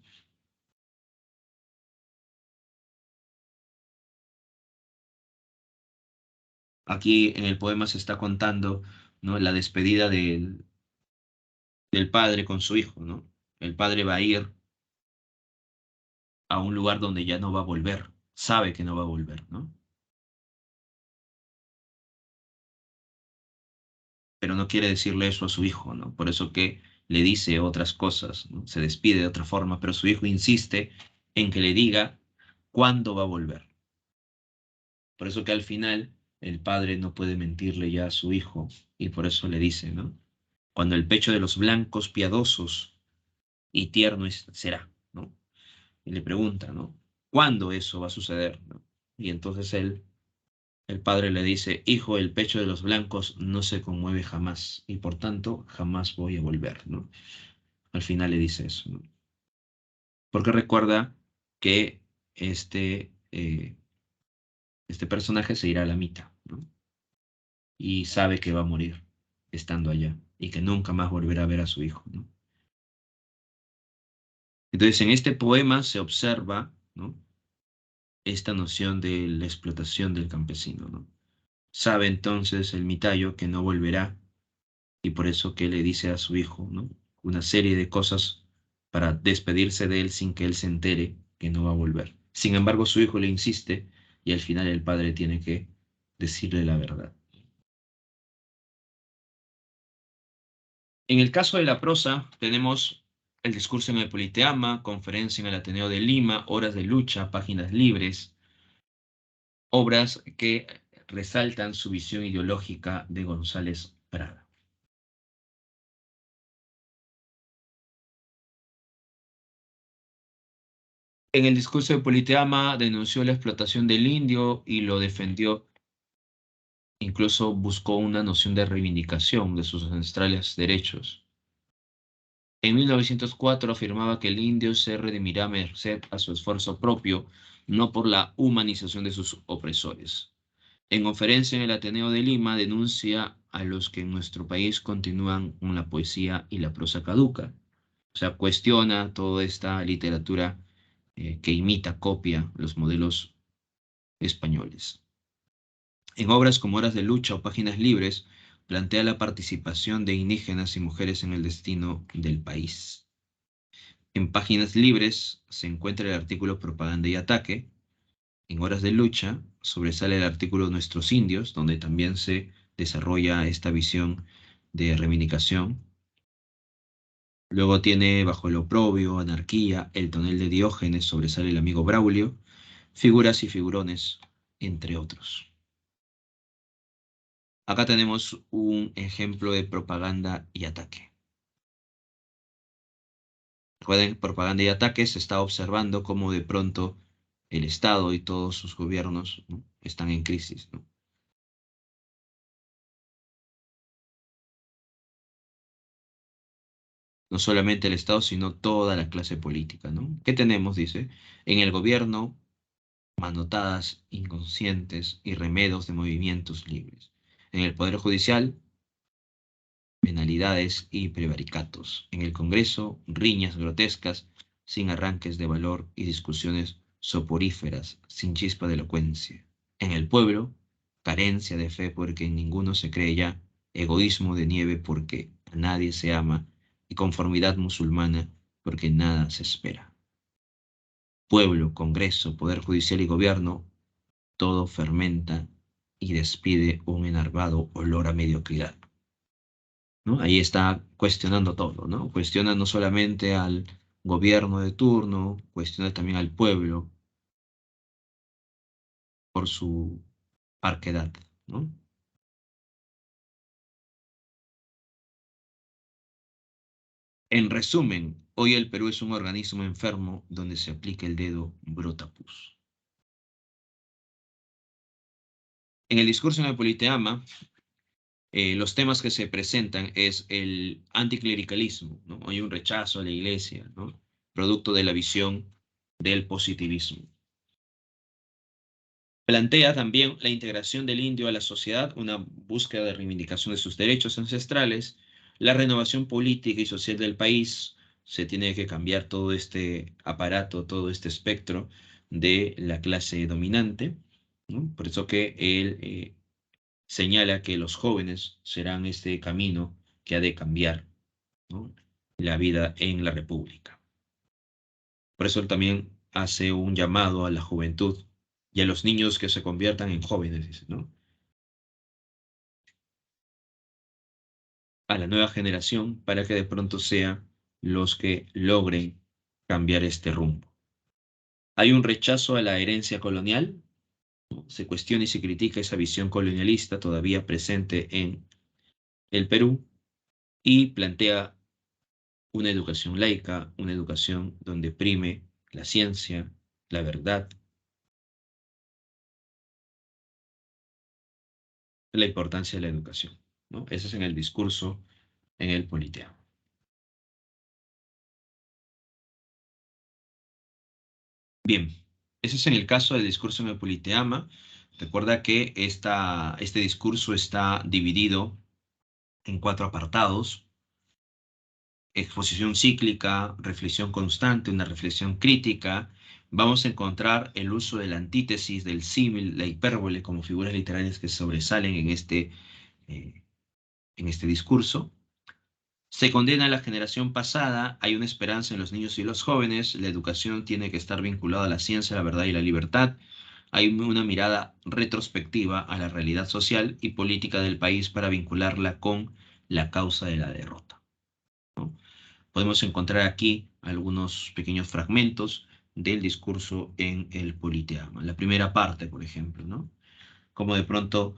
Aquí en el poema se está contando, ¿no? La despedida del padre con su hijo, ¿no? El padre va a ir a un lugar donde ya no va a volver, sabe que no va a volver, ¿no? Pero no quiere decirle eso a su hijo, ¿no? Por eso que le dice otras cosas, ¿no? Se despide de otra forma, pero su hijo insiste en que le diga cuándo va a volver. Por eso que al final el padre no puede mentirle ya a su hijo y por eso le dice, ¿no? Cuando el pecho de los blancos piadosos y tierno será, ¿no? Y le pregunta, ¿no? ¿Cuándo eso va a suceder? ¿No? Y entonces el padre le dice, hijo, el pecho de los blancos no se conmueve jamás y por tanto jamás voy a volver, ¿no? Al final le dice eso, ¿no? Porque recuerda que este personaje se irá a la mitad, ¿no? Y sabe que va a morir estando allá y que nunca más volverá a ver a su hijo, ¿no? Entonces, en este poema se observa, ¿no? Esta noción de la explotación del campesino, ¿no? Sabe entonces el mitayo que no volverá y por eso que le dice a su hijo, ¿no? Una serie de cosas para despedirse de él sin que él se entere que no va a volver. Sin embargo, su hijo le insiste y al final el padre tiene que decirle la verdad. En el caso de la prosa, tenemos el discurso en el Politeama, conferencia en el Ateneo de Lima, horas de lucha, páginas libres, obras que resaltan su visión ideológica de González Prada. En el discurso de Politeama denunció la explotación del indio y lo defendió, incluso buscó una noción de reivindicación de sus ancestrales derechos. En 1904 afirmaba que el indio se redimirá merced a su esfuerzo propio, no por la humanización de sus opresores. En conferencia en el Ateneo de Lima denuncia a los que en nuestro país continúan con la poesía y la prosa caduca. O sea, cuestiona toda esta literatura que imita, copia los modelos españoles. En obras como Horas de Lucha o Páginas Libres, plantea la participación de indígenas y mujeres en el destino del país. En Páginas Libres se encuentra el artículo Propaganda y Ataque. En Horas de Lucha sobresale el artículo Nuestros Indios, donde también se desarrolla esta visión de reivindicación. Luego tiene Bajo el oprobio, Anarquía, El tonel de Diógenes, sobresale el amigo Braulio, Figuras y figurones, entre otros. Acá tenemos un ejemplo de propaganda y ataque. Recuerden, propaganda y ataque se está observando cómo de pronto el Estado y todos sus gobiernos, ¿no?, están en crisis, ¿no? No solamente el Estado, sino toda la clase política, ¿no? ¿Qué tenemos? Dice, en el gobierno, manotadas inconscientes y remedos de movimientos libres. En el Poder Judicial, penalidades y prevaricatos. En el Congreso, riñas grotescas, sin arranques de valor y discusiones soporíferas, sin chispa de elocuencia. En el pueblo, carencia de fe porque en ninguno se cree ya, egoísmo de nieve porque a nadie se ama y conformidad musulmana porque nada se espera. Pueblo, Congreso, Poder Judicial y Gobierno, todo fermenta y despide un enervado olor a mediocridad, ¿no? Ahí está cuestionando todo, ¿no? Cuestiona no solamente al gobierno de turno, cuestiona también al pueblo por su parquedad, ¿no? En resumen, hoy el Perú es un organismo enfermo donde se aplica el dedo brotapus. En el discurso en el Politeama, los temas que se presentan es el anticlericalismo, ¿no? Hay un rechazo a la iglesia, ¿no?, producto de la visión del positivismo. Plantea también la integración del indio a la sociedad, una búsqueda de reivindicación de sus derechos ancestrales, la renovación política y social del país. Se tiene que cambiar todo este aparato, todo este espectro de la clase dominante, ¿no? Por eso que él señala que los jóvenes serán este camino que ha de cambiar, ¿no?, la vida en la República. Por eso él también hace un llamado a la juventud y a los niños que se conviertan en jóvenes, dice, ¿no?, a la nueva generación para que de pronto sean los que logren cambiar este rumbo. Hay un rechazo a la herencia colonial, ¿no? Se cuestiona y se critica esa visión colonialista todavía presente en el Perú y plantea una educación laica, una educación donde prime la ciencia, la verdad, la importancia de la educación, ¿no? Ese es en el discurso en el Politeama. Bien, ese es en el caso del discurso en el Politeama. Recuerda que este discurso está dividido en cuatro apartados: exposición cíclica, reflexión constante, una reflexión crítica. Vamos a encontrar el uso de la antítesis, del símil, la hipérbole como figuras literarias que sobresalen eh, en este discurso. Se condena a la generación pasada, hay una esperanza en los niños y los jóvenes, la educación tiene que estar vinculada a la ciencia, la verdad y la libertad. Hay una mirada retrospectiva a la realidad social y política del país para vincularla con la causa de la derrota, ¿no? Podemos encontrar aquí algunos pequeños fragmentos del discurso en el Politeama. La primera parte, por ejemplo, ¿no? Como de pronto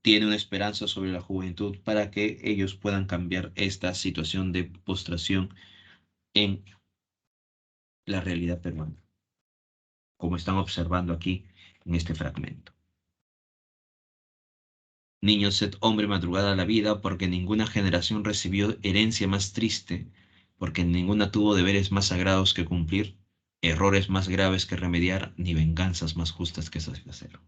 tiene una esperanza sobre la juventud para que ellos puedan cambiar esta situación de postración en la realidad peruana, como están observando aquí en este fragmento. Niño, sed hombre, madrugada a la vida, porque ninguna generación recibió herencia más triste, porque ninguna tuvo deberes más sagrados que cumplir, errores más graves que remediar, ni venganzas más justas que satisfacer.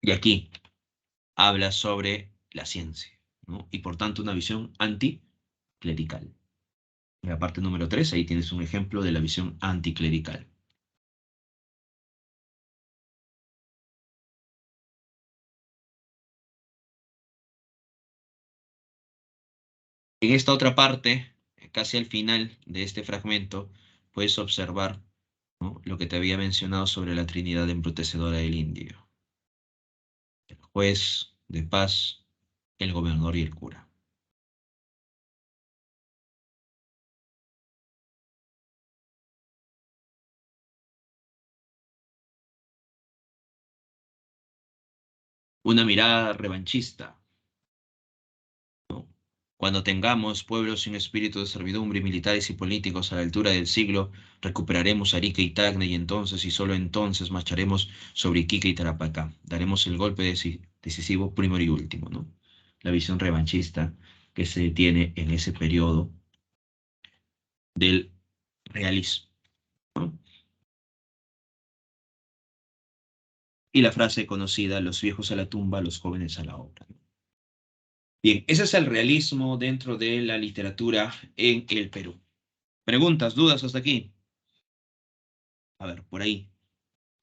Y aquí habla sobre la ciencia, ¿no? Y por tanto una visión anticlerical. En la parte número 3, ahí tienes un ejemplo de la visión anticlerical. En esta otra parte, casi al final de este fragmento, puedes observar, ¿no?, lo que te había mencionado sobre la Trinidad embrutecedora del indio: el juez de paz, el gobernador y el cura. Una mirada revanchista, ¿no? Cuando tengamos pueblos sin espíritu de servidumbre, militares y políticos a la altura del siglo, recuperaremos Arica y Tacna, y entonces, y solo entonces, marcharemos sobre Iquique y Tarapacá. Daremos el golpe decisivo, primero y último, ¿no? La visión revanchista que se tiene en ese periodo del realismo, ¿no? Y la frase conocida: los viejos a la tumba, los jóvenes a la obra, ¿no? Bien, ese es el realismo dentro de la literatura en el Perú. ¿Preguntas, dudas hasta aquí? A ver, por ahí.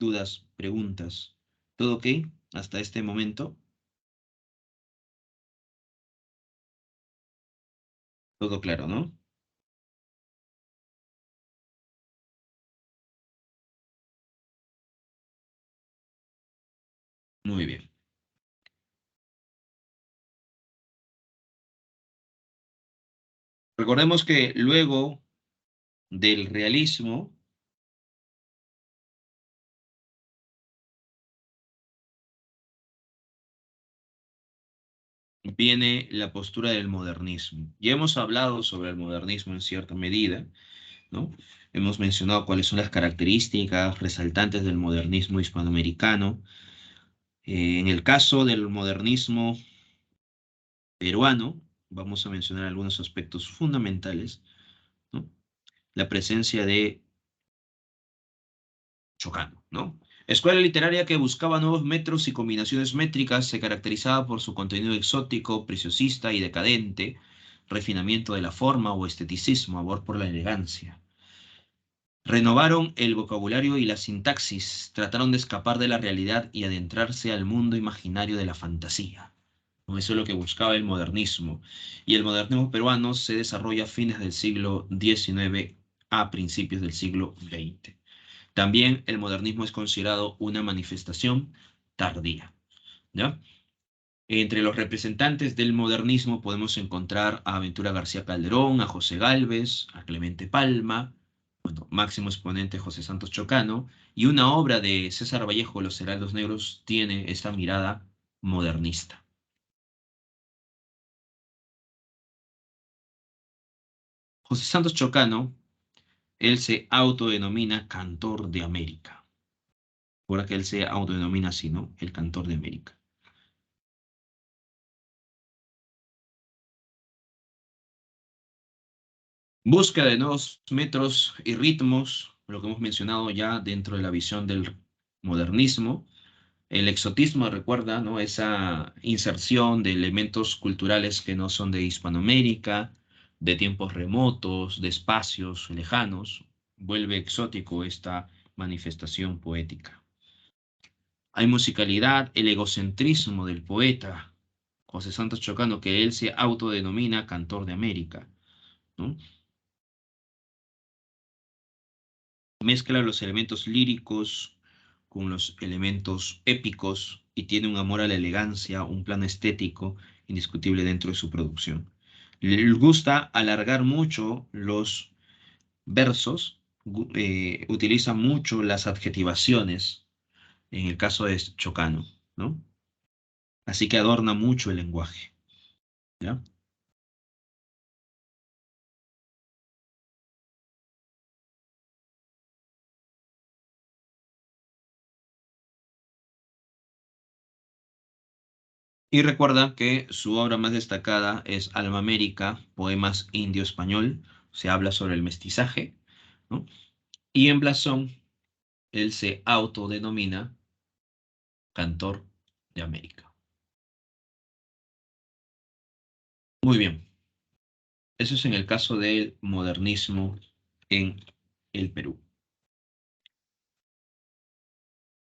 Dudas, preguntas. ¿Todo ok hasta este momento? Todo claro, ¿no? Muy bien. Recordemos que luego del realismo viene la postura del modernismo. Ya hemos hablado sobre el modernismo en cierta medida, ¿no? Hemos mencionado cuáles son las características resaltantes del modernismo hispanoamericano. En el caso del modernismo peruano, vamos a mencionar algunos aspectos fundamentales, ¿no? La presencia de Chocano, ¿no? Escuela literaria que buscaba nuevos metros y combinaciones métricas, se caracterizaba por su contenido exótico, preciosista y decadente, refinamiento de la forma o esteticismo, amor por la elegancia. Renovaron el vocabulario y la sintaxis, trataron de escapar de la realidad y adentrarse al mundo imaginario de la fantasía, ¿no? Eso es lo que buscaba el modernismo. Y el modernismo peruano se desarrolla a fines del siglo XIX a principios del siglo XX. También el modernismo es considerado una manifestación tardía, ¿ya? Entre los representantes del modernismo podemos encontrar a Ventura García Calderón, a José Gálvez, a Clemente Palma, bueno, máximo exponente José Santos Chocano, y una obra de César Vallejo, Los Heraldos Negros, tiene esta mirada modernista. José Santos Chocano, él se autodenomina cantor de América, por que él se autodenomina así, ¿no? El cantor de América. Búsqueda de nuevos metros y ritmos, lo que hemos mencionado ya dentro de la visión del modernismo. El exotismo, recuerda, ¿no? Esa inserción de elementos culturales que no son de Hispanoamérica, de tiempos remotos, de espacios lejanos, vuelve exótico esta manifestación poética. Hay musicalidad, el egocentrismo del poeta José Santos Chocano, que él se autodenomina cantor de América, ¿no? Mezcla los elementos líricos con los elementos épicos y tiene un amor a la elegancia, un plano estético indiscutible dentro de su producción. Le gusta alargar mucho los versos, utiliza mucho las adjetivaciones, en el caso de Chocano, ¿no? Así que adorna mucho el lenguaje, ¿ya? Y recuerda que su obra más destacada es Alma América, Poemas Indio-Español, se habla sobre el mestizaje, ¿no? Y en Blasón, él se autodenomina cantor de América. Muy bien. Eso es en el caso del modernismo en el Perú.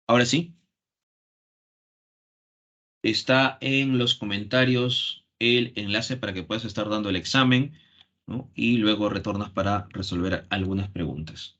Ahora sí, está en los comentarios el enlace para que puedas estar dando el examen, ¿no? Y luego retornas para resolver algunas preguntas.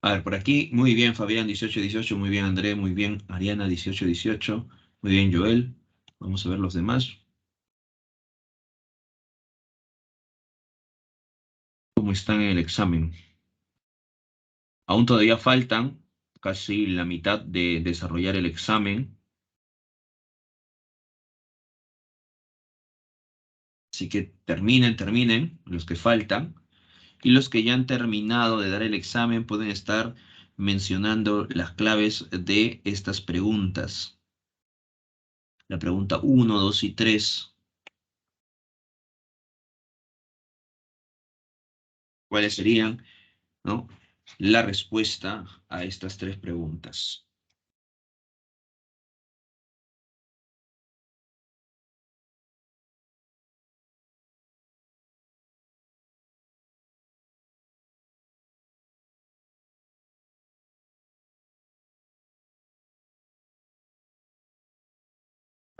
A ver, por aquí, muy bien, Fabián, 18-18, muy bien, André, muy bien, Ariana, 18-18, muy bien, Joel. Vamos a ver los demás. ¿Cómo están en el examen? Aún todavía faltan casi la mitad de desarrollar el examen, así que terminen los que faltan. Y los que ya han terminado de dar el examen pueden estar mencionando las claves de estas preguntas. La pregunta uno, 2 y 3. ¿Cuáles serían, no, la respuesta a estas tres preguntas?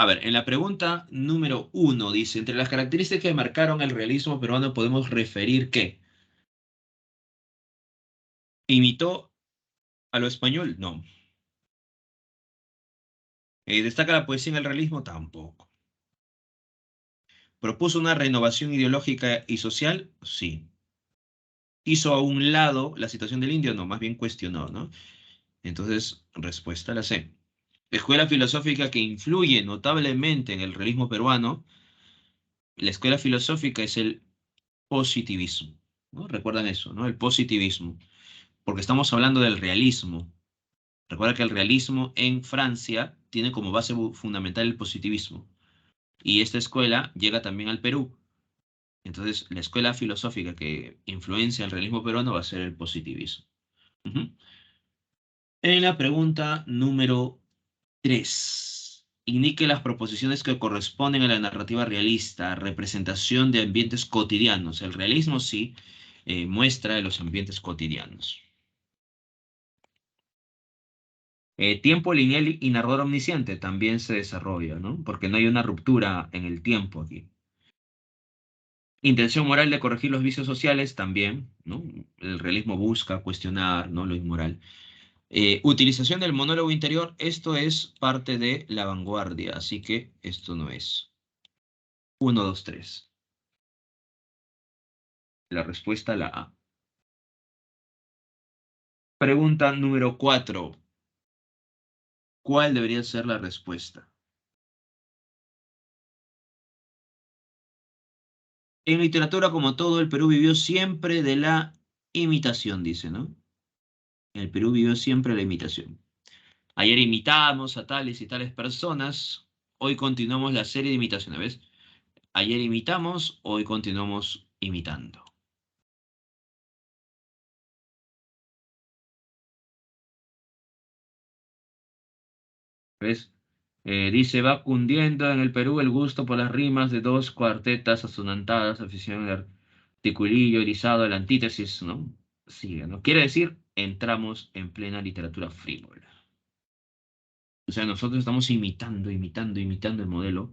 A ver, en la pregunta número uno dice, entre las características que marcaron el realismo peruano podemos referir que imitó a lo español, no. Destaca la poesía en el realismo, tampoco. ¿Propuso una renovación ideológica y social? Sí. ¿Hizo a un lado la situación del indio? No, más bien cuestionó, ¿no? Entonces, respuesta la C. Escuela filosófica que influye notablemente en el realismo peruano, la escuela filosófica es el positivismo, ¿no? Recuerdan eso, ¿no? El positivismo, porque estamos hablando del realismo. Recuerda que el realismo en Francia tiene como base fundamental el positivismo, y esta escuela llega también al Perú. Entonces, la escuela filosófica que influencia el realismo peruano va a ser el positivismo. Ujú. En la pregunta número 3, indique las proposiciones que corresponden a la narrativa realista, representación de ambientes cotidianos. El realismo sí muestra los ambientes cotidianos. Tiempo lineal y narrador omnisciente también se desarrolla, ¿no? Porque no hay una ruptura en el tiempo aquí. Intención moral de corregir los vicios sociales también, ¿no? El realismo busca cuestionar, ¿no?, lo inmoral. Utilización del monólogo interior, esto es parte de la vanguardia, así que esto no es. Uno, 2, 3. La respuesta la A. Pregunta número 4. ¿Cuál debería ser la respuesta? En literatura, como todo, el Perú vivió siempre de la imitación, dice, ¿no? El Perú vivió siempre la imitación. Ayer imitamos a tales y tales personas, hoy continuamos la serie de imitaciones, ¿ves? Ayer imitamos, hoy continuamos imitando. ¿Ves? Dice, va cundiendo en el Perú el gusto por las rimas de dos cuartetas asonantadas, afición al articulillo erizado, la antítesis, ¿no? Sigue, ¿no? Quiere decir, entramos en plena literatura frívola. O sea, nosotros estamos imitando el modelo,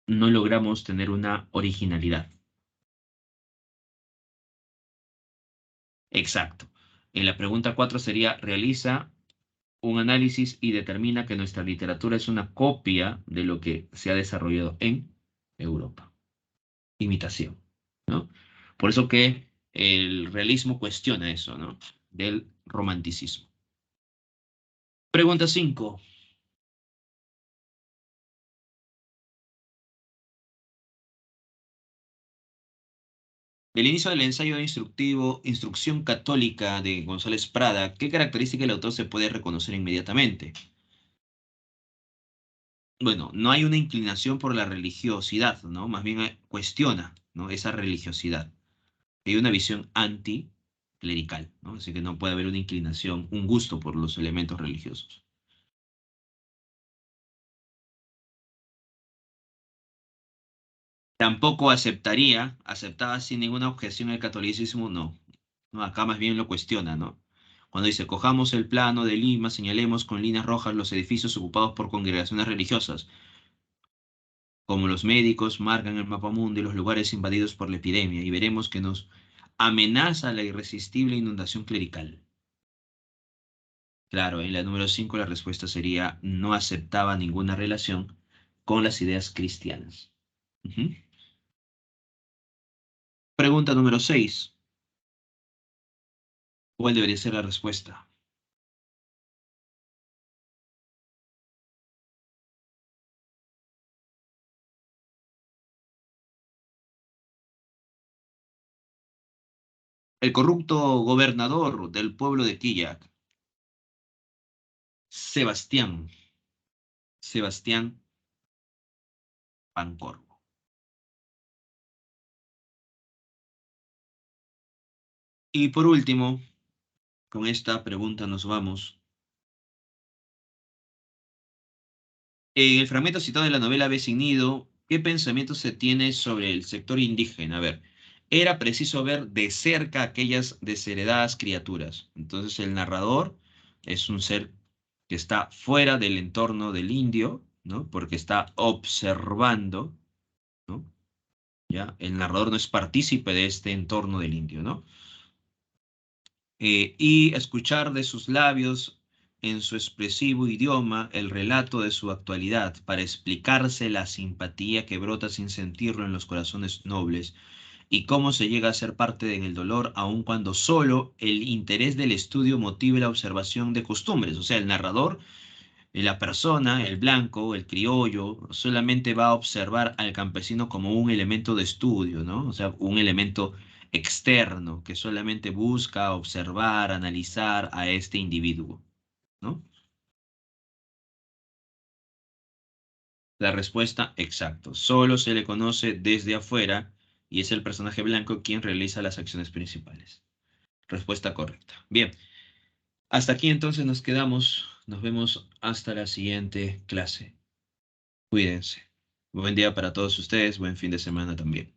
no logramos tener una originalidad. Exacto. En la pregunta 4 sería, realiza un análisis y determina que nuestra literatura es una copia de lo que se ha desarrollado en Europa. Imitación, ¿no? Por eso que el realismo cuestiona eso, ¿no? Del romanticismo. Pregunta 5. Del inicio del ensayo instructivo Instrucción Católica de González Prada, ¿qué característica del autor se puede reconocer inmediatamente? Bueno, no hay una inclinación por la religiosidad, ¿no? Más bien cuestiona, ¿no?, esa religiosidad. Hay una visión anticlerical, ¿no? Así que no puede haber una inclinación, un gusto por los elementos religiosos. Tampoco aceptaba sin ninguna objeción el catolicismo, no. No, acá más bien lo cuestiona, ¿no? Cuando dice, cojamos el plano de Lima, señalemos con líneas rojas los edificios ocupados por congregaciones religiosas, como los médicos marcan el mapa mundo y los lugares invadidos por la epidemia, y veremos que nos amenaza la irresistible inundación clerical. Claro, en la número 5 la respuesta sería no aceptaba ninguna relación con las ideas cristianas. Ujú. Pregunta número 6. ¿Cuál debería ser la respuesta? El corrupto gobernador del pueblo de Quillac, Sebastián, Sebastián Pancorbo. Y por último, con esta pregunta nos vamos. En el fragmento citado de la novela Ave sin nido, ¿qué pensamiento se tiene sobre el sector indígena? A ver, era preciso ver de cerca aquellas desheredadas criaturas. Entonces el narrador es un ser que está fuera del entorno del indio, ¿no? Porque está observando, ¿no? ¿Ya? El narrador no es partícipe de este entorno del indio, ¿no? Y escuchar de sus labios en su expresivo idioma el relato de su actualidad para explicarse la simpatía que brota sin sentirlo en los corazones nobles y cómo se llega a ser parte en el dolor aun cuando solo el interés del estudio motive la observación de costumbres. O sea, el narrador, la persona, el blanco, el criollo, solamente va a observar al campesino como un elemento de estudio, ¿no? O sea, un elemento externo que solamente busca observar, analizar a este individuo, ¿no? La respuesta, exacto. Solo se le conoce desde afuera y es el personaje blanco quien realiza las acciones principales. Respuesta correcta. Bien, hasta aquí entonces nos quedamos. Nos vemos hasta la siguiente clase. Cuídense. Buen día para todos ustedes, buen fin de semana también.